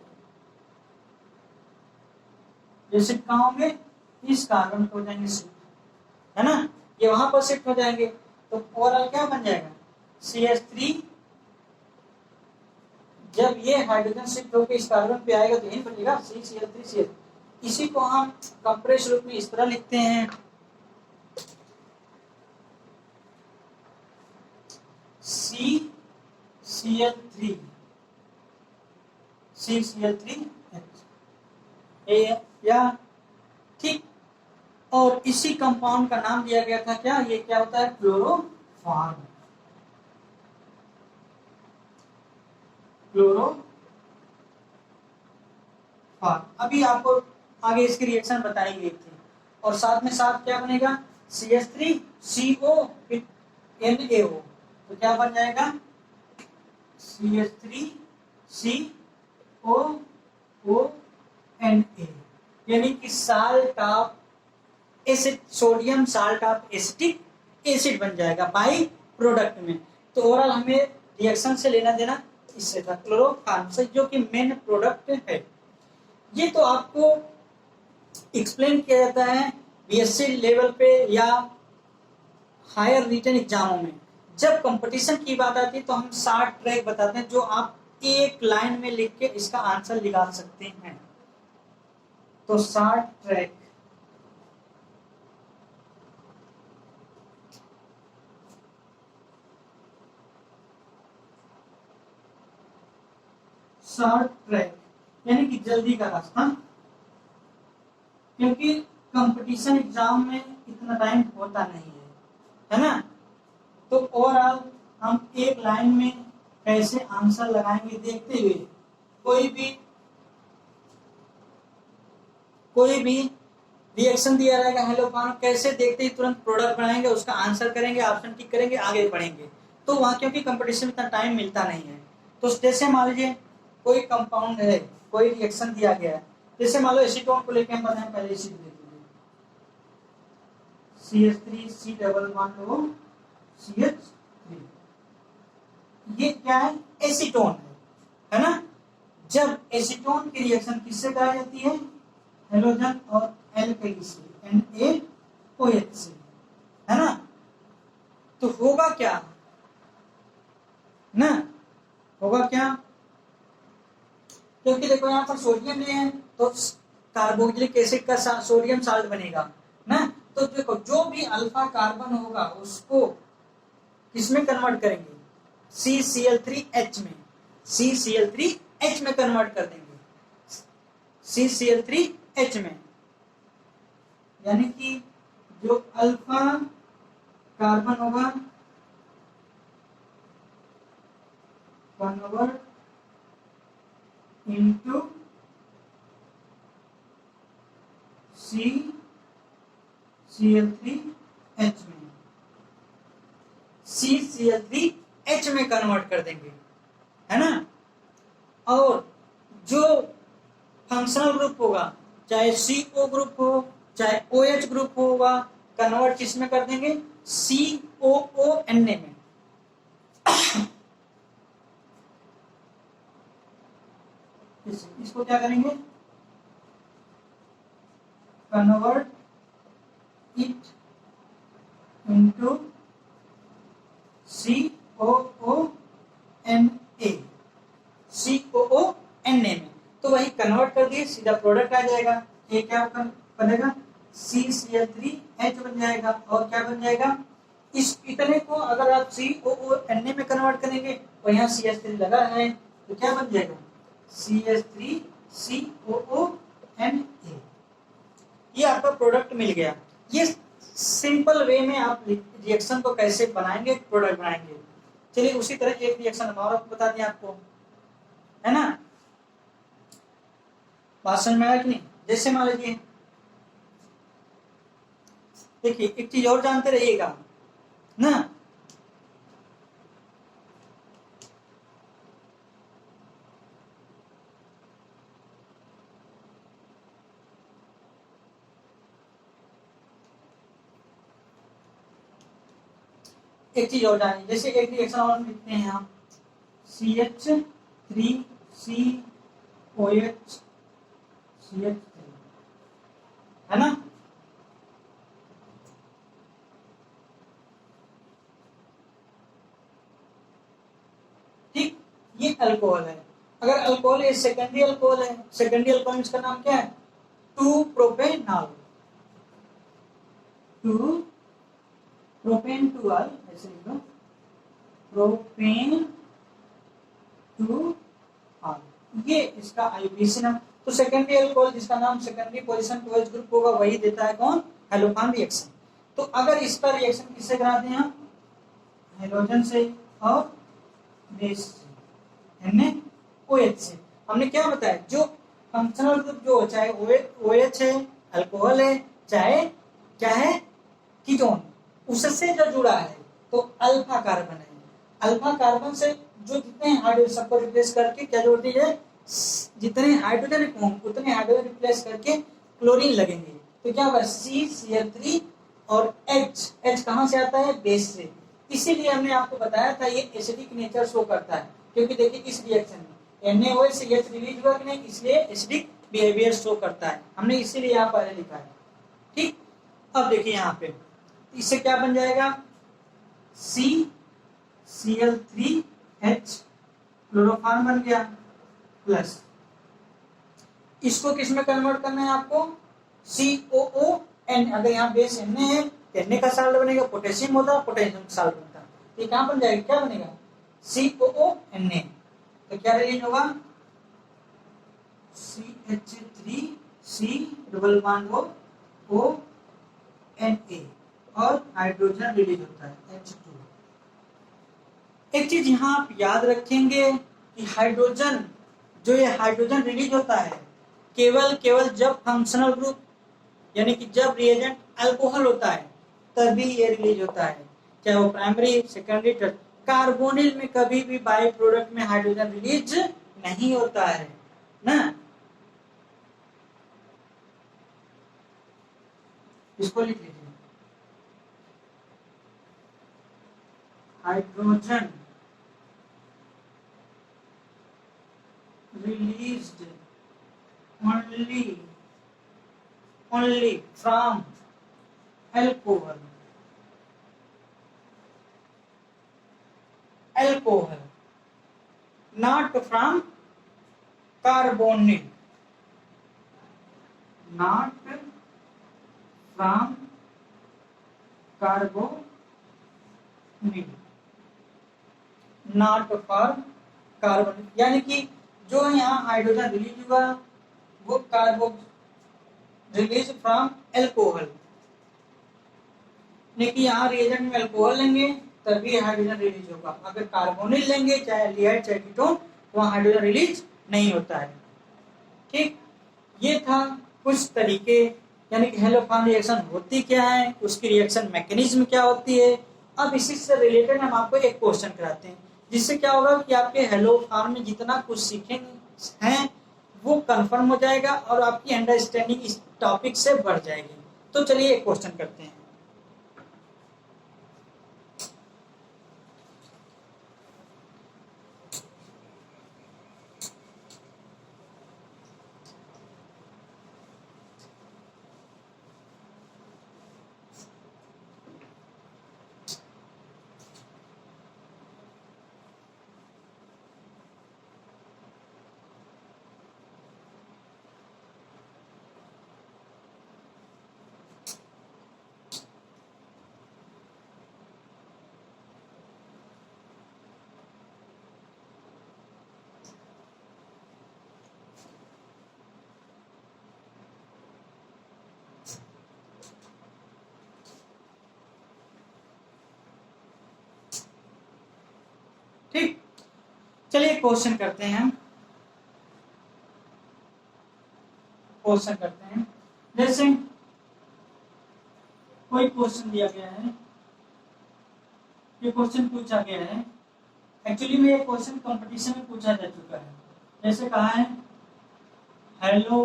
ये शिफ्ट कहाँ होंगे, इस कार्बन पे हो जाएंगे शिफ्ट, है ना, ये वहां पर शिफ्ट हो जाएंगे। तो ओवरऑल क्या बन जाएगा, CH3, जब ये हाइड्रोजन शिफ्ट होकर इस कार्बन पे आएगा तो यही बनेगा CCl3CH। इसी को हम कंप्रेस रूप में इस तरह लिखते हैं, CCl3 CCl3H, या ठीक। और इसी कंपाउंड का नाम दिया गया था क्या, ये क्या होता है, क्लोरोफॉर्म, क्लोरोफॉर्म। अभी आपको आगे इसकी रिएक्शन बताई गई थी। और साथ में साथ क्या बनेगा, CH3CO फिर NaO, तो क्या बन जाएगा, CH3COONa, यानी कि salt of acid, sodium salt of acetic acid बन जाएगा बाई प्रोडक्ट में। तो ओवरऑल हमें रिएक्शन से लेना देना इससे था, क्लोरोफॉर्म से, जो कि मेन प्रोडक्ट है। ये तो आपको एक्सप्लेन किया जाता है बीएससी लेवल पे या हायर रिटन एग्जामों में। जब कंपटीशन की बात आती है तो हम 60 ट्रैक बताते हैं जो आप एक लाइन में लिख के इसका आंसर निकाल सकते हैं। तो 60 ट्रैक, शॉर्ट ट्रैक यानी कि जल्दी का रास्ता, क्योंकि कंपटीशन एग्जाम में इतना टाइम होता नहीं है ना। तो ओवरऑल हम एक लाइन में कैसे आंसर लगाएंगे देखते हुए, कोई भी रिएक्शन दिया रहेगा हेलो फॉर्म, कैसे देखते ही तुरंत प्रोडक्ट बनाएंगे, उसका आंसर करेंगे, ऑप्शन टिक करेंगे, आगे बढ़ेंगे। तो वहां क्योंकि कंपटीशन में इतना टाइम मिलता नहीं है। तो जैसे मान लीजिए कोई कंपाउंड है, कोई रिएक्शन दिया गया है, जैसे मान लो एसीटोन को लेकर हम बनाए, पहले एसिड देख लीजिए, CH3COCH3, ये क्या है, एसीटोन है ना। जब एसीटोन की रिएक्शन किससे कराई जाती है, हेलोजन और एल्कली से, NaOH से, है ना। तो होगा क्या ना, होगा क्या, क्योंकि देखो यहाँ पर सोडियम लिए हैं तो कार्बोक्सिलिक एसिड का सोडियम साल्ट बनेगा ना। तो देखो जो भी अल्फा कार्बन होगा उसको किसमें कन्वर्ट करेंगे, CCl3H में, CCl3H में कन्वर्ट कर देंगे, CCl3H में, यानी कि जो अल्फा कार्बन होगा कन्वर्ट इनटू CCl3H में, CCl3H में कन्वर्ट कर देंगे, है ना। और जो फंक्शनल ग्रुप होगा, चाहे CO ग्रुप हो चाहे OH ग्रुप होगा, कन्वर्ट किस में कर देंगे, COONA में। इसको क्या करेंगे, कन्वर्ट इट इनटू COONA में। तो वही कन्वर्ट कर दिए, सीधा प्रोडक्ट आ जाएगा। ये क्या बनेगा, CCl3H बन जाएगा। और क्या बन जाएगा, इस इतने को अगर आप COONA में कन्वर्ट करेंगे और यहाँ CH3 लगा है तो क्या बन जाएगा, CH3COONA। ये आपका प्रोडक्ट मिल गया। ये सिंपल वे में आप रिएक्शन को कैसे बनाएंगे, प्रोडक्ट बनाएंगे। चलिए उसी तरह एक रिएक्शन और बता दें आपको, है ना। बात समझ में आया कि नहीं। जैसे मान लीजिए, देखिए एक चीज और जानते रहिएगा ना, एक चीज और जानिए। जैसे एक रिएक्शन और लिखते हैं हम, CH3COH CH3, है ना। ठीक, ये अल्कोहल है। अगर अल्कोहल है, सेकेंडरी अल्कोहल है। सेकेंडरी अल्कोहल इसका नाम क्या है, 2-प्रोपेनॉल, 2-प्रोपेन-2-अल, ऐसे लिख दो, प्रोपेन-2-अल, ये इसका आइसोटोप है। तो सेकेंडरी अल्कोहल जिसका नाम secondary position to OH group होगा वही देता है कौन, हेलोफान रिएक्शन। तो अगर इसका रिएक्शन किससे कराते हैं हम, हेलोजन से और बेस से, NaOH से। हमने क्या बताया, जो फंक्शनल ग्रुप जो चाहे OH है, अल्कोहल है, चाहे क्या है, कीटोन, उससे जो जुड़ा है तो अल्फा कार्बन है। अल्फा कार्बन से जो जितने हाइड्रोजन सबको रिप्लेस करके क्या जोड़ती है, जितने हाइड्रोजन होंगे उतने हाइड्रोजन रिप्लेस करके क्लोरीन लगेंगे। तो क्या होगा, CCl3 और H कहां से आता है, बेस से। इसीलिए हमने आपको बताया था ये एसिडिक नेचर शो करता है, क्योंकि देखिए इस रिएक्शन में NaOH से H रिलीज हुआ कि नहीं, इसलिए एसिडिक बिहेवियर शो करता है। हमने इसीलिए यहाँ पहले लिखा है। ठीक, अब देखिए यहाँ पे इससे क्या बन जाएगा, CCl3H क्लोरोफॉर्म बन गया, प्लस इसको किस में कन्वर्ट करना है आपको, COON। अगर यहाँ बेस Na है, Na का साल्ट बनेगा, पोटेशियम होता, पोटेशियम साल्ट बनता, ये कहाँ बन जाएगा, क्या बनेगा, COONA। तो क्या रिलीज होगा, CH3C डबल बॉन्ड ONA और हाइड्रोजन रिलीज होता है H2। एक चीज यहाँ आप याद रखेंगे कि हाइड्रोजन, जो ये हाइड्रोजन रिलीज होता है केवल जब फंक्शनल ग्रुप यानी कि जब रिएजेंट अल्कोहल होता है तभी ये रिलीज होता है, चाहे वो प्राइमरी सेकेंडरी टर्ट। कार्बोनिल में कभी भी बाई प्रोडक्ट में हाइड्रोजन रिलीज नहीं होता है ना। इसको लिख लीजिए, hydrogen released only from alcohol, not from carbonyl, not from carbonyl, not for carbon, यानी कि जो यहाँ हाइड्रोजन रिलीज हुआ वो कार्बो रिलीज फ्रॉम एल्कोहल, लेकिन यहाँ रिएजेंट में अल्कोहल लेंगे तभी हाइड्रोजन रिलीज होगा। अगर कार्बोनिल लेंगे चाहे एल्डिहाइड चाहे कीटोन, वहाँ हाइड्रोजन रिलीज नहीं होता है। ठीक, ये था कुछ तरीके, यानी कि हेलोफॉर्म रिएक्शन होती क्या है, उसकी रिएक्शन मैकेनिज्म क्या होती है। अब इसी से रिलेटेड हम आपको एक क्वेश्चन कराते हैं, जिससे क्या होगा कि आपके हेलोफॉर्म में जितना कुछ सीखेंगे हैं वो कंफर्म हो जाएगा और आपकी अंडरस्टैंडिंग इस टॉपिक से बढ़ जाएगी। तो चलिए एक क्वेश्चन करते हैं। ठीक, चलिए क्वेश्चन करते हैं। क्वेश्चन करते हैं, जैसे कोई क्वेश्चन दिया गया है, ये क्वेश्चन पूछा गया है, एक्चुअली में ये क्वेश्चन कंपटीशन में पूछा जा चुका है। जैसे कहा है हेलो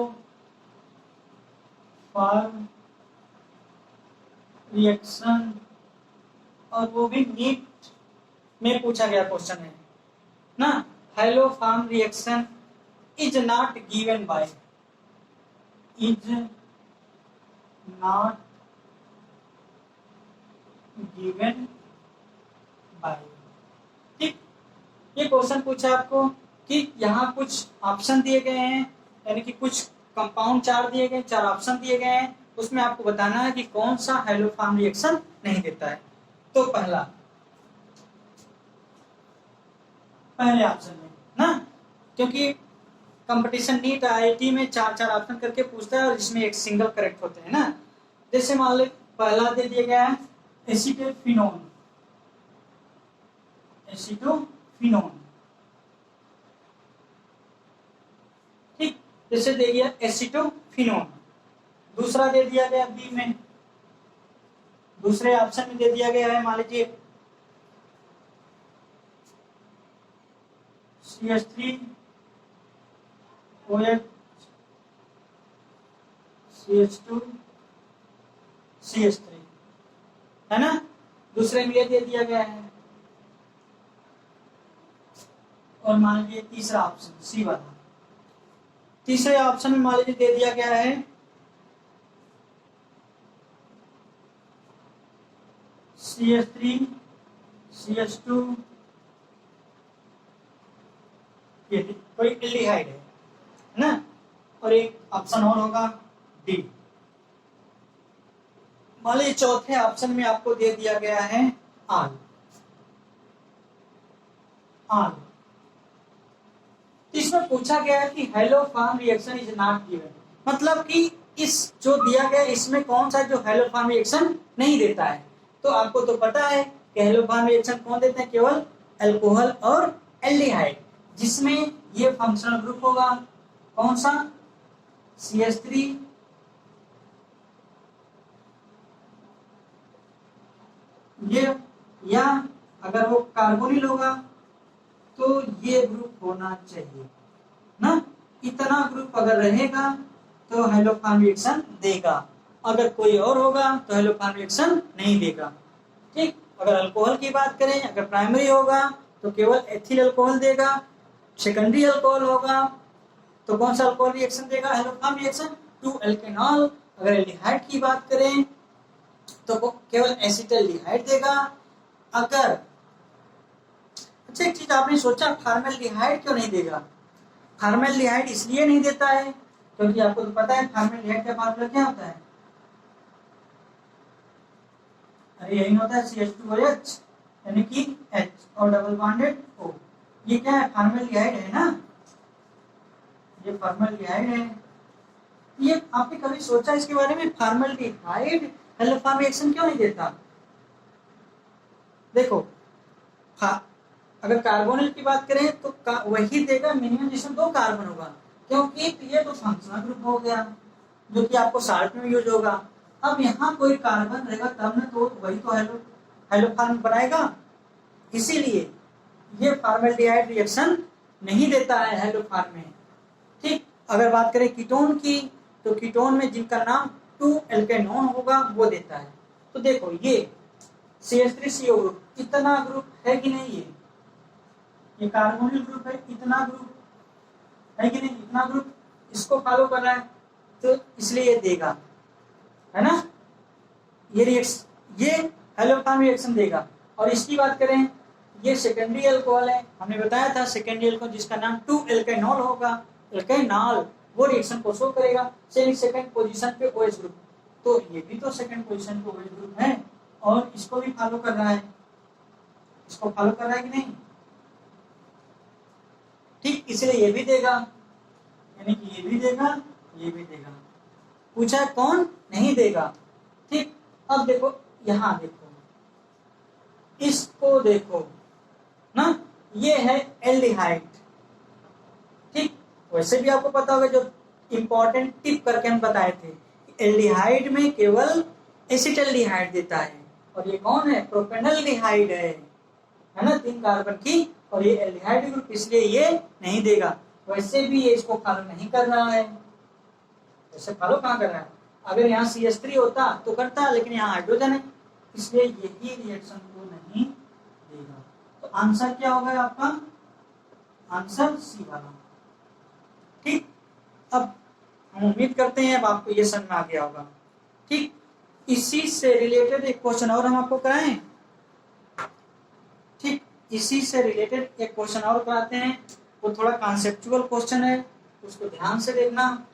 फॉर रिएक्शन, और वो भी नीट में पूछा गया क्वेश्चन है ना। Hello form reaction is not given by, is not given by. ठीक, ये क्वेश्चन पूछा आपको कि यहाँ कुछ ऑप्शन दिए गए हैं, यानी कि कुछ कंपाउंड चार दिए गए, चार ऑप्शन दिए गए हैं, उसमें आपको बताना है कि कौन सा हेलो फॉर्म रिएक्शन नहीं देता है। तो पहले ऑप्शन में ना, क्योंकि कंपटीशन नीट आईआईटी में चार चार ऑप्शन करके पूछता है और इसमें एक सिंगल करेक्ट होते हैं ना। जैसे मान लो पहला दे दिया गया है एसीटोफिनोन, एसीटोफिनोन। ठीक, जैसे दे दिया एसीटोफिनोन। दूसरा दे दिया गया बी में, दूसरे ऑप्शन में दे दिया गया है मान लीजिए CH3 OH CH2 CH3, है ना। दूसरे में ये दे दिया गया है, और मान लीजिए तीसरा ऑप्शन सी वाला, तीसरे ऑप्शन में मान लीजिए दे दिया गया है CH3 CH2, ये कोई एल्डिहाइड है ना, और एक ऑप्शन और होगा डी। मान लीजिए चौथे ऑप्शन में आपको दे दिया गया है आल, आल। इसमें पूछा गया है कि hello form reaction is not given, मतलब कि इस जो दिया गया इसमें कौन सा जो हेलो फॉर्म रिएक्शन नहीं देता है। तो आपको तो पता है कि हेलो फॉर्म रिएक्शन कौन देते हैं, केवल अल्कोहल और एल्डिहाइड, जिसमें ये फंक्शनल ग्रुप होगा कौन सा CH3 ये, या अगर वो कार्बोनिल होगा तो ये ग्रुप होना चाहिए ना। इतना ग्रुप अगर रहेगा तो हेलो फॉर्म रिएक्शन देगा, अगर कोई और होगा तो हेलो फॉर्म रिएक्शन नहीं देगा। ठीक, अगर अल्कोहल की बात करें, अगर प्राइमरी होगा तो केवल एथिल अल्कोहल देगा, सेकेंडरी अल्कोहल होगा तो कौन सा अल्कोहल रिएक्शन देगा, हेलो फॉर्म रिएक्शन 2 एल्केनॉल। अगर एल्डिहाइड की बात करें तो वो केवल एसिटल्डिहाइड देगा। अगर अच्छा, एक चीज आपने सोचा फॉर्मल्डिहाइड क्यों नहीं देगा। फॉर्मल्डिहाइड इसलिए नहीं देता है क्योंकि आपको तो पता है फॉर्मल्डिहाइड का फॉर्मूला क्या होता है, अरे यही होता है CH2OH यानी कि H और डबल बॉन्डेड O। ये क्या है, फॉर्मल्डिहाइड है ना, ये फॉर्मल्डिहाइड है। ये आपने कभी सोचा इसके बारे में, फॉर्मल्डिहाइड हेलोफॉर्म रिएक्शन क्यों नहीं देता? देखो अगर कार्बोनिल की बात करें तो वही देगा मिनिमम जिसमें 2 कार्बन होगा, क्योंकि ये तो फंक्शनल ग्रुप हो गया जो कि आपको साल्ट में यूज होगा। अब यहाँ कोई कार्बन रहेगा तब ना, तो वही तो हेलोफॉर्म बनाएगा, इसीलिए ये फॉर्मल्डिहाइड रिएक्शन नहीं देता है हेलोफॉर्म में। ठीक, अगर बात करें कीटोन की, तो कीटोन में जिनका नाम 2 एल्केनोन होगा वो देता है। तो देखो ये CH3CO ग्रुप, इतना ग्रुप है कि नहीं, ये कार्बोनिल ग्रुप है, इतना ग्रुप है कि नहीं, इतना ग्रुप इसको फॉलो कर रहा है, तो इसलिए ये देगा, है ना, ये हेलोफॉर्म रिएक्शन देगा। और इसकी बात करें, ये सेकेंडरी अल्कोहल है, हमने बताया था सेकेंडरी अल्कोहल जिसका नाम 2 एल्केनॉल होगा, एल्केनॉल, वो रिएक्शन को शो करेगा। सेकंड पोजीशन पे OH ग्रुप, तो ये भी तो सेकंड पोजीशन पे OH ग्रुप है और इसको भी फॉलो कर रहा है, इसको फॉलो कर रहा है कि नहीं, ठीक, इसलिए ये भी देगा, यानी कि ये भी देगा, ये भी देगा। पूछा कौन नहीं देगा, ठीक। अब देखो यहां देखो, इसको देखो ना, ये है एल्डिहाइड, ठीक। वैसे भी आपको पता होगा, जो इंपॉर्टेंट टिप करके हम बताए थे, एल्डिहाइड में केवल एसिटल्डिहाइड देता है, और ये कौन है, प्रोपेनल्डिहाइड है ना, 3 कार्बन की, और ये एल्डिहाइड ग्रुप, इसलिए ये नहीं देगा। वैसे भी ये इसको फॉलो नहीं कर रहा है, वैसे फॉलो कहाँ कर रहा है, अगर यहाँ CH3 होता तो करता, लेकिन यहाँ हाइड्रोजन है, इसलिए यही रिएक्शन को नहीं देगा। तो आंसर क्या होगा आपका, आंसर सी वाला, ठीक। अब हम उम्मीद करते हैं अब आपको ये समझ में आ गया होगा, ठीक। इसी से रिलेटेड एक क्वेश्चन और हम आपको कराएं, ठीक, इसी से रिलेटेड एक क्वेश्चन और कराते हैं, वो थोड़ा कॉन्सेप्चुअल क्वेश्चन है, उसको ध्यान से देखना।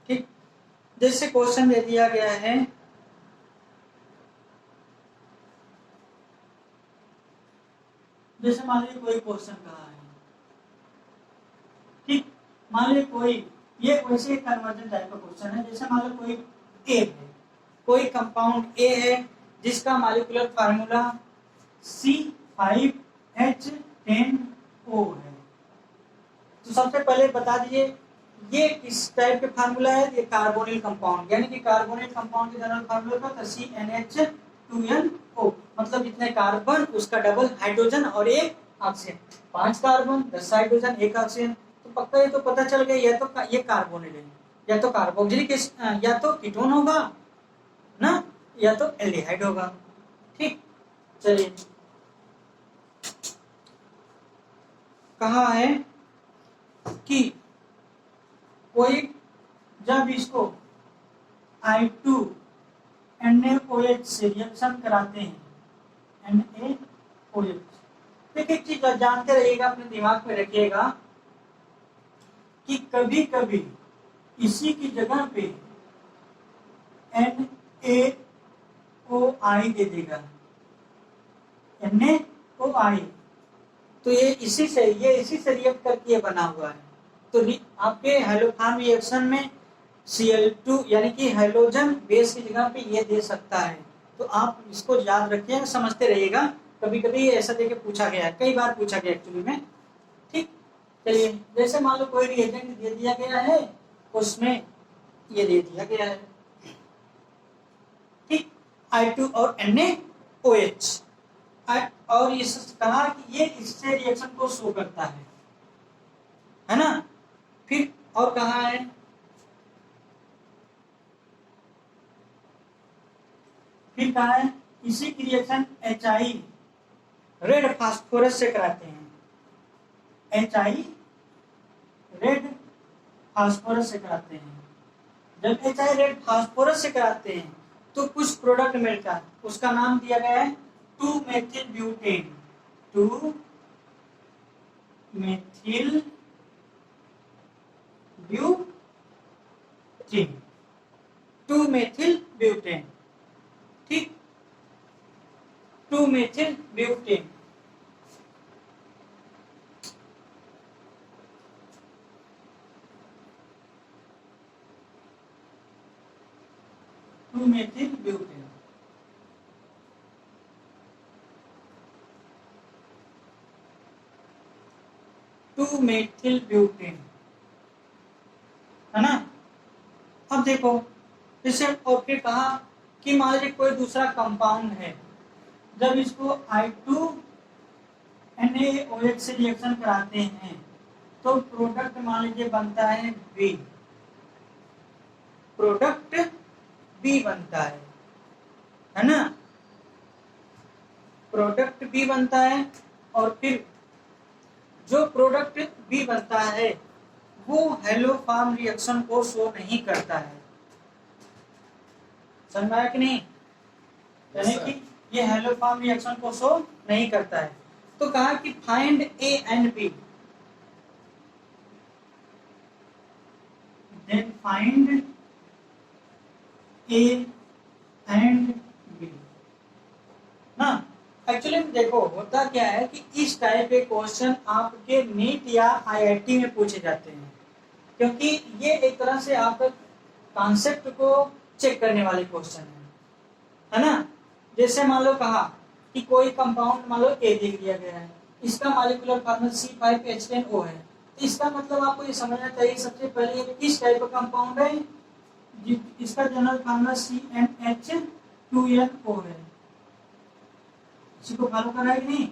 ठीक, जैसे क्वेश्चन दे दिया गया है, जैसे मान लीजिए कोई क्वेश्चन कहा है, ठीक, मान लीजिए कोई, ये वैसे कन्वर्जन टाइप का क्वेश्चन है, जैसे मान लो कोई ए है, कोई कंपाउंड ए है जिसका मॉलिक्यूलर फार्मूला C5H10O है। तो सबसे पहले बता दीजिए ये किस टाइप के फार्मूला है, ये कार्बोनिल कंपाउंड, यानी कि कार्बोनिल कंपाउंड के जनरल फार्मूला का CnH2nO, मतलब जितने कार्बन उसका डबल हाइड्रोजन और एक ऑक्सीजन, 5 कार्बन 10 हाइड्रोजन 1 ऑक्सीजन, तो पक्का ये तो पता चल गया, या तो ये कार्बोनिल है, या तो कार्बोक्सिलिक, या तो कीटोन होगा ना, या तो एल्डिहाइड होगा, ठीक। चलिए कहा है कि कोई जब इसको I2NaOH से रिएक्शन कराते हैं, NaOH, देखिए एक चीज जानते रहिएगा, अपने दिमाग में रखिएगा कि कभी कभी इसी की जगह पे NaOI दे देगा, NaOI, तो ये इसी से रिएक्ट करके ये बना हुआ है। तो आपके हेलोफॉर्म रिएक्शन में Cl2 यानी कि हाइड्रोजन बेस की जगह पे ये दे सकता है, तो आप इसको याद रखिएगा, समझते रहिएगा, कभी कभी ऐसा देके पूछा गया है, कई बार पूछा गया एक्चुअली में, ठीक। चलिए जैसे मान लो कोई रिएजेंट दे दिया गया है, उसमें ये दे दिया गया है, ठीक, I2 और NaOH, और ये कहा कि ये इससे रिएक्शन को शो करता है ना। फिर और कहा है, फिर कहा है इसी की रिएक्शन HI रेड फास्फोरस से कराते हैं, HI रेड फास्फोरस से कराते हैं। जब HI रेड फास्फोरस से कराते हैं तो कुछ प्रोडक्ट मिलता है, उसका नाम दिया गया है two methyl butane. Two methyl butane, two methyl butane, ठीक, two methyl butane. Methyl butane, two methyl butane, है ना। अब देखो जैसे और फिर कहा कि मान लीजिए कोई दूसरा कंपाउंड है, जब इसको I2NaOH से रिएक्शन कराते हैं तो प्रोडक्ट मान लीजिए बनता है बी, प्रोडक्ट बी बनता है ना, प्रोडक्ट बी बनता है। और फिर जो प्रोडक्ट बी बनता है वो हेलोफॉर्म रिएक्शन को शो नहीं करता है, समझ आया कि नहीं, यानी कि ये हेलोफॉर्म रिएक्शन को शो नहीं करता है। तो कहा कि find A and B, then find A and B ना। एक्चुअली देखो होता क्या है कि इस टाइप के क्वेश्चन आपके नीट या आईआईटी में पूछे जाते हैं, क्योंकि ये एक तरह से आप कॉन्सेप्ट को चेक करने वाले क्वेश्चन है ना। जैसे मान लो कहा कि कोई कंपाउंड मान लो ए लिख दिया गया है, इसका मॉलिक्यूलर फार्मूला C5H10O है, तो इसका मतलब आपको ये समझना चाहिए सबसे पहले ये किस टाइप का कंपाउंड है, इसका जनरल फार्मूला CnH2nO है, इसी को फॉलो करना है कि नहीं,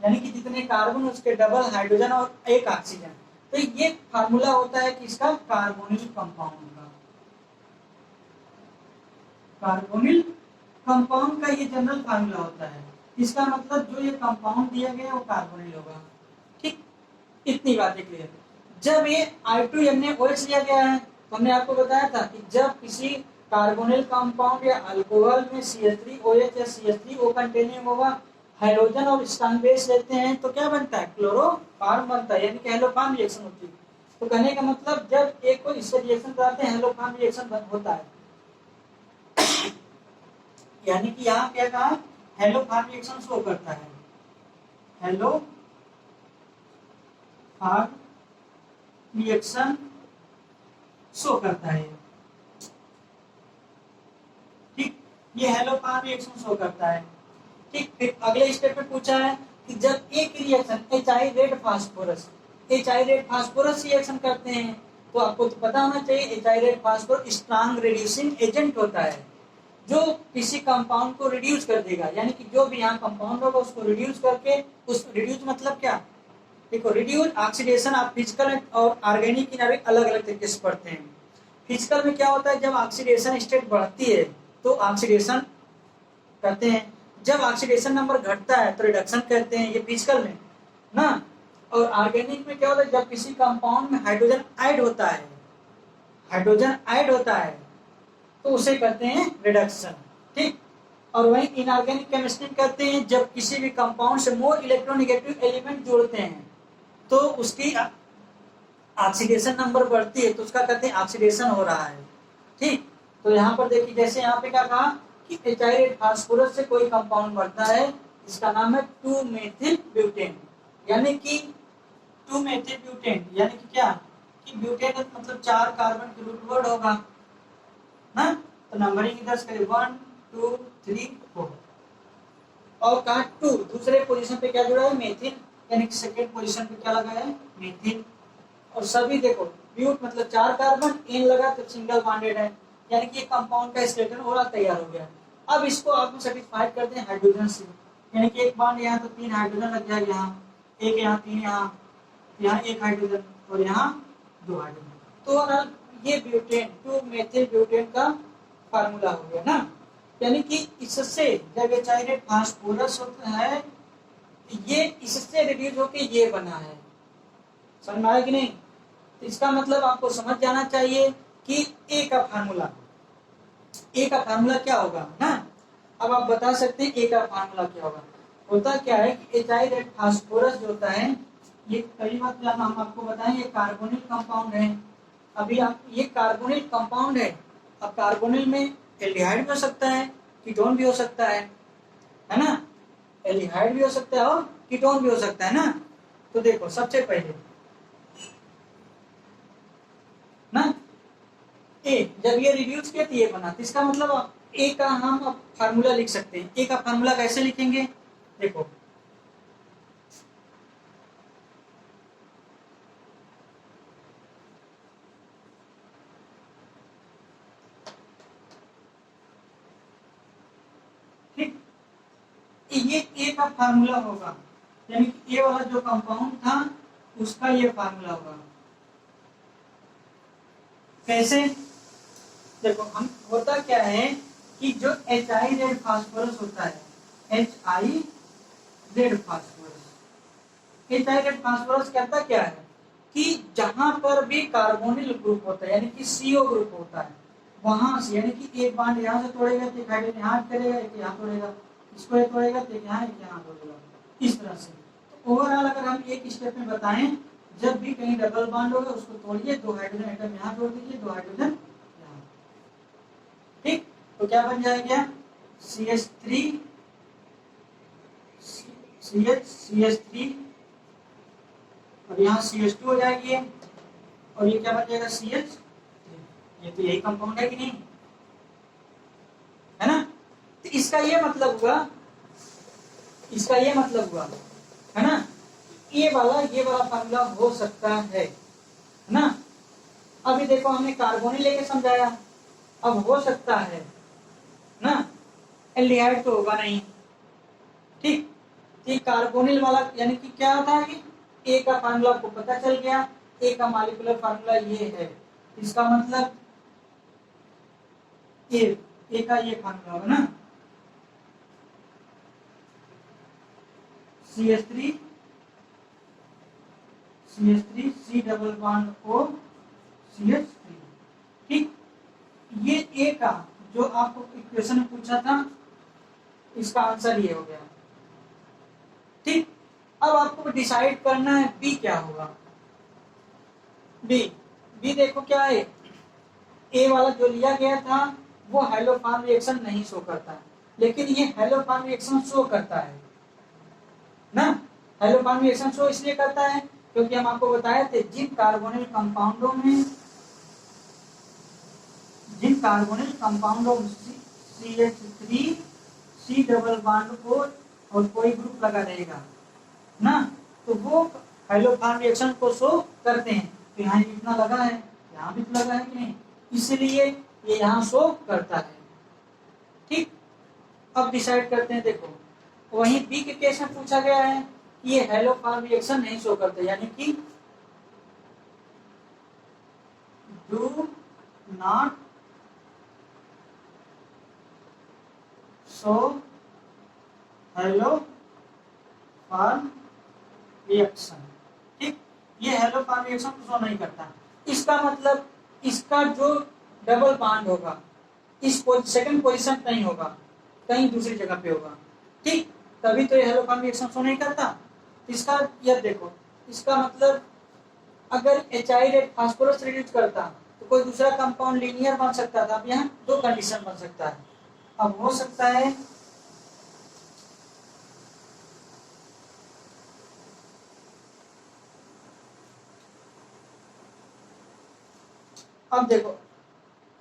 यानी कि जितने कार्बन उसके डबल हाइड्रोजन और एक ऑक्सीजन, तो ये फार्मूला होता है कि इसका कार्बोनिल कंपाउंड का, कार्बोनिल कंपाउंड का ये जनरल फार्मूला होता है। इसका मतलब जो ये कंपाउंड दिया गया है वो कार्बोनिल होगा, ठीक, इतनी बातें क्लियर। जब ये I2NaOH लिया गया है तो हमने आपको बताया था कि जब किसी कार्बोनिल कंपाउंड या अल्कोहल में CH3OH या CH3O कंटेनिंग होगा, हाइड्रोजन और स्ट्रॉन्ग बेस लेते हैं तो क्या बनता है, क्लोरोफॉर्म बनता है, यानी कि हेलोफॉर्म रिएक्शन होती है। तो कहने का मतलब जब एक को इससे रिएक्शन कराते हैं हेलोफॉर्म रिएक्शन होता है, यानी कि यहाँ क्या कहा, हेलोफॉर्म रिएक्शन शो करता है, हेलोफॉर्म रिएक्शन शो करता है, ठीक, ये हेलोफॉर्म रिएक्शन शो करता है, ठीक। फिर अगले स्टेप में पूछा है कि जब एक reaction HI red phosphorus reaction करते हैं तो आपको तो पता होना चाहिए HI red phosphorus strong reducing agent होता है, जो किसी कंपाउंड को रिड्यूस कर देगा, यानी कि जो भी यहाँ कंपाउंड होगा उसको रिड्यूस करके, उस रिड्यूस मतलब क्या, देखो रिड्यूस ऑक्सीडेशन आप फिजिकल और ऑर्गेनिक की अलग अलग तरीके से पढ़ते हैं। फिजिकल में क्या होता है, जब ऑक्सीडेशन स्टेट बढ़ती है तो ऑक्सीडेशन करते हैं, जब ऑक्सीडेशन नंबर घटता है तो रिडक्शन करते हैं, ये फिजिकल में ना। और ऑर्गेनिक में क्या होता है, जब किसी कंपाउंड में हाइड्रोजन ऐड होता है तो उसे करते हैं रिडक्शन, ठीक। और वही इनऑर्गेनिक केमिस्ट्री करते हैं, जब किसी भी कंपाउंड से मोर इलेक्ट्रोनेगेटिव एलिमेंट जोड़ते हैं तो उसकी ऑक्सीडेशन नंबर बढ़ती है, तो उसका कहते हैं ऑक्सीडेशन हो रहा है, ठीक। तो यहाँ पर देखिए जैसे यहाँ पे क्या कहा कि HI रेड फास्फोरस से कोई कंपाउंड बनता है, इसका नाम है 2-मेथिल ब्यूटेन, यानी कि 2-मेथिल ब्यूटेन, यानी कि क्या कि ब्यूटेन मतलब 4 कार्बन के रूट वर्ड होगा ना, तो नंबरिंग इधर से 1 2 3 4, और कहा 2 दूसरे पोजीशन पे क्या जुड़ा है, मेथिल, यानी कि सेकंड पोजीशन पे क्या लगा है, मेथिल। और सभी देखो ब्यूट मतलब 4 कार्बन, एन लगा तो सिंगल बॉन्डेड है, यानी कि कंपाउंड का स्केलेटन ओरा तैयार हो गया। अब इसको आप सेटिस्फाई करते हैं हाइड्रोजन से, यानी कि एक बॉन्ड यहाँ तो 3 हाइड्रोजन लग जाएगा, यहाँ एक, यहाँ 3, यहाँ 1 हाइड्रोजन और यहाँ 2 हाइड्रोजन, तो ये ब्यूटेन 2-मेथिल ब्यूटेन का फार्मूला हो गया ना। यानी कि इससे जब HI रेड फास्फोरस होता है ये इससे रिड्यूस होके ये बना है, समझ में आया कि नहीं। तो इसका मतलब आपको समझ जाना चाहिए कि ए का फार्मूला ए का फार्मूला क्या होगा ना। अब आप बता सकते हैं ए का फार्मूला क्या होगा। होता क्या है कि एचाइल रेड फास्फोरस जो होता है ये कई बार हम आपको बताएं ये कार्बोनिल कंपाउंड है। अभी आप ये कार्बोनिल कंपाउंड है। अब कार्बोनिल में एल्डिहाइड भी हो सकता है, कीटोन भी हो सकता है ना। एल्डिहाइड भी हो सकता है और कीटोन भी हो सकता है ना। तो देखो सबसे पहले ना ए जब ये रिड्यूस किया तो ये बना, तो इसका मतलब ए का हम अब फार्मूला लिख सकते हैं। ए का फार्मूला कैसे लिखेंगे देखो, ठीक। ये ए का फार्मूला होगा, यानी कि ए वाला जो कंपाउंड था उसका ये फार्मूला होगा। कैसे देखो, हम होता क्या है कि जो एच आई रेड फास्फोरस होता है, H I read phosphorus, H I read phosphorus करता क्या है कि जहां पर भी कार्बोनिल ग्रुप होता है यानी कि सीओ ग्रुप होता है वहां से, यानी कि एक बांड यहाँ से तोड़ेगा तो एक हाइड्रोजन यहाँ करेगा, एक यहाँ तोड़ेगा, इसको ये तोड़ेगा तो एक यहाँ तोड़ेगा, इस तरह से। तो ओवरऑल अगर हम एक स्टेप में बताएं, जब भी कहीं डबल बांड होगा उसको तोड़िए, 2 हाइड्रोजन एटम यहाँ जोड़ दीजिए, 2 हाइड्रोजन यहाँ, ठीक। तो क्या बन जाएगा CH3 CH3 और यहाँ CH2 हो जाएगी और ये क्या बन जाएगा CH। ये तो यही कंपाउंड है कि नहीं, है ना। तो इसका ये मतलब हुआ, इसका ये मतलब हुआ है ना, ये वाला फार्मूला हो सकता है ना। अभी देखो हमने कार्बोनिल लेके समझाया, अब हो सकता है ना एल्डिहाइड तो होगा नहीं, ठीक। ये कार्बोनिल वाला यानी कि क्या होता है कि ए का फार्मूला आपको पता चल गया, ए का मॉलिक्यूलर फार्मूला ये है, इसका मतलब ए का ये फार्मूला होगा ना CH3 C double bond O CH3, ठीक। ये ए का जो आपको इक्वेशन में पूछा था इसका आंसर ये हो गया, ठीक। अब आपको डिसाइड करना है बी क्या होगा। बी बी देखो क्या है, ए वाला जो लिया गया था वो हैलोफॉर्म रिएक्शन नहीं शो करता है, लेकिन ये हैलोफॉर्म रिएक्शन शो करता है ना। हैलोफॉर्म रिएक्शन शो इसलिए करता है क्योंकि हम आपको बताए थे जिन कार्बोनिल कंपाउंडों में CH3 C डबल बॉन्ड को और कोई ग्रुप लगा रहेगा ना, तो वो हैलोफॉर्म रिएक्शन को शो करते हैं। तो यहाँ इतना लगा है, यहाँ भी तो लगा है कि नहीं, इसलिए ये यहाँ शो करता है, ठीक। अब डिसाइड करते हैं, देखो वहीं बी के केस में पूछा गया है कि ये हैलोफॉर्म रिएक्शन नहीं शो करते, यानी कि do not show haloform reaction, ठीक। ये हैलोफॉर्म रिएक्शन को शो नहीं करता, इसका मतलब इसका जो डबल बॉन्ड होगा इस सेकंड पोजीशन नहीं होगा, कहीं दूसरी जगह पे होगा, ठीक। तभी तो ये हैलोफॉर्म रिएक्शन शो नहीं करता। इसका यह देखो, इसका मतलब अगर एचाई रेड फास्फोरस रिड्यूस करता तो कोई दूसरा कंपाउंड लीनियर बन सकता था, अब यहाँ दो कंडीशन बन सकता है। अब हो सकता है अब देखो,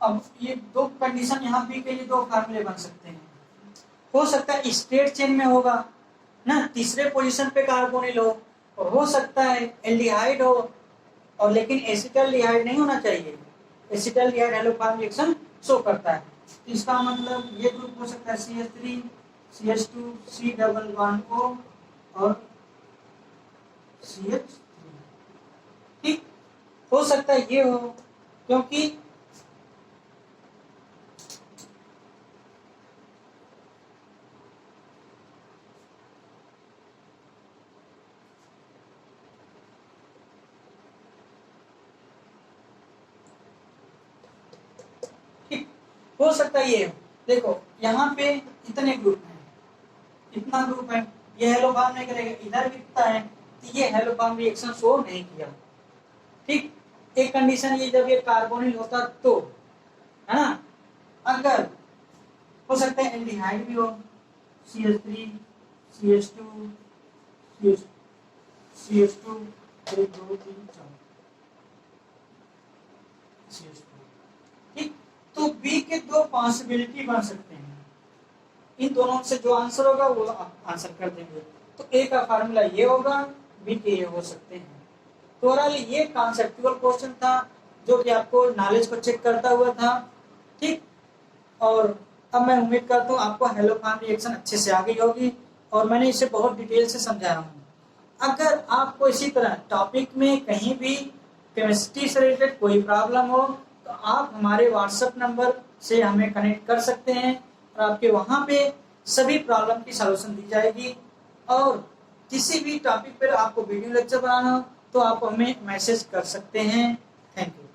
अब ये दो कंडीशन यहाँ पे के लिए दो फार्मूले बन सकते हैं। हो सकता है स्टेट चेन में होगा ना, तीसरे पोजीशन पे कार्बोनिल हो सकता है एल्डिहाइड हो, और लेकिन एसिटाल्डिहाइड नहीं होना चाहिए। एसिटाल्डिहाइड हैलोफॉर्म रिएक्शन शो करता है, तो इसका मतलब ये ग्रुप हो सकता है CH3 CH2 C double bond O और CH3, ठीक। हो सकता है ये हो, क्योंकि हो सकता है ये, देखो यहाँ पे इतने ग्रुप हैं, इतना ग्रुप है, ये हेलो फॉर्म नहीं करेगा, इधर भी इतना है, तो ये हेलो फॉर्म रिएक्शन शो नहीं किया। ठीक, एक कंडीशन ये जब ये कार्बोनिल होता तो, है ना। अगर हो सकता है एल्डिहाइड भी हो, CH3 CH2 CH2 1 2 3 4 CH2। ठीक, तो बी के दो पॉसिबिलिटी बन सकते हैं, इन दोनों से जो आंसर होगा वो आप आंसर कर देंगे। तो ए का फार्मूला ये होगा, बी के ये हो सकते हैं। तो ओवरऑल ये कॉन्सेप्चुअल क्वेश्चन था जो कि आपको नॉलेज को चेक करता हुआ था। ठीक, और अब मैं उम्मीद करता हूँ आपको हेलो फॉर्म रिएक्शन अच्छे से आ गई होगी और मैंने इसे बहुत डिटेल से समझाया हूँ। अगर आपको इसी तरह टॉपिक में कहीं भी केमिस्ट्री से रिलेटेड कोई प्रॉब्लम हो तो आप हमारे व्हाट्सएप नंबर से हमें कनेक्ट कर सकते हैं और आपके वहाँ पे सभी प्रॉब्लम की सलूशन दी जाएगी। और किसी भी टॉपिक पर आपको वीडियो लेक्चर बनाना हो तो आप हमें मैसेज कर सकते हैं। Thank you.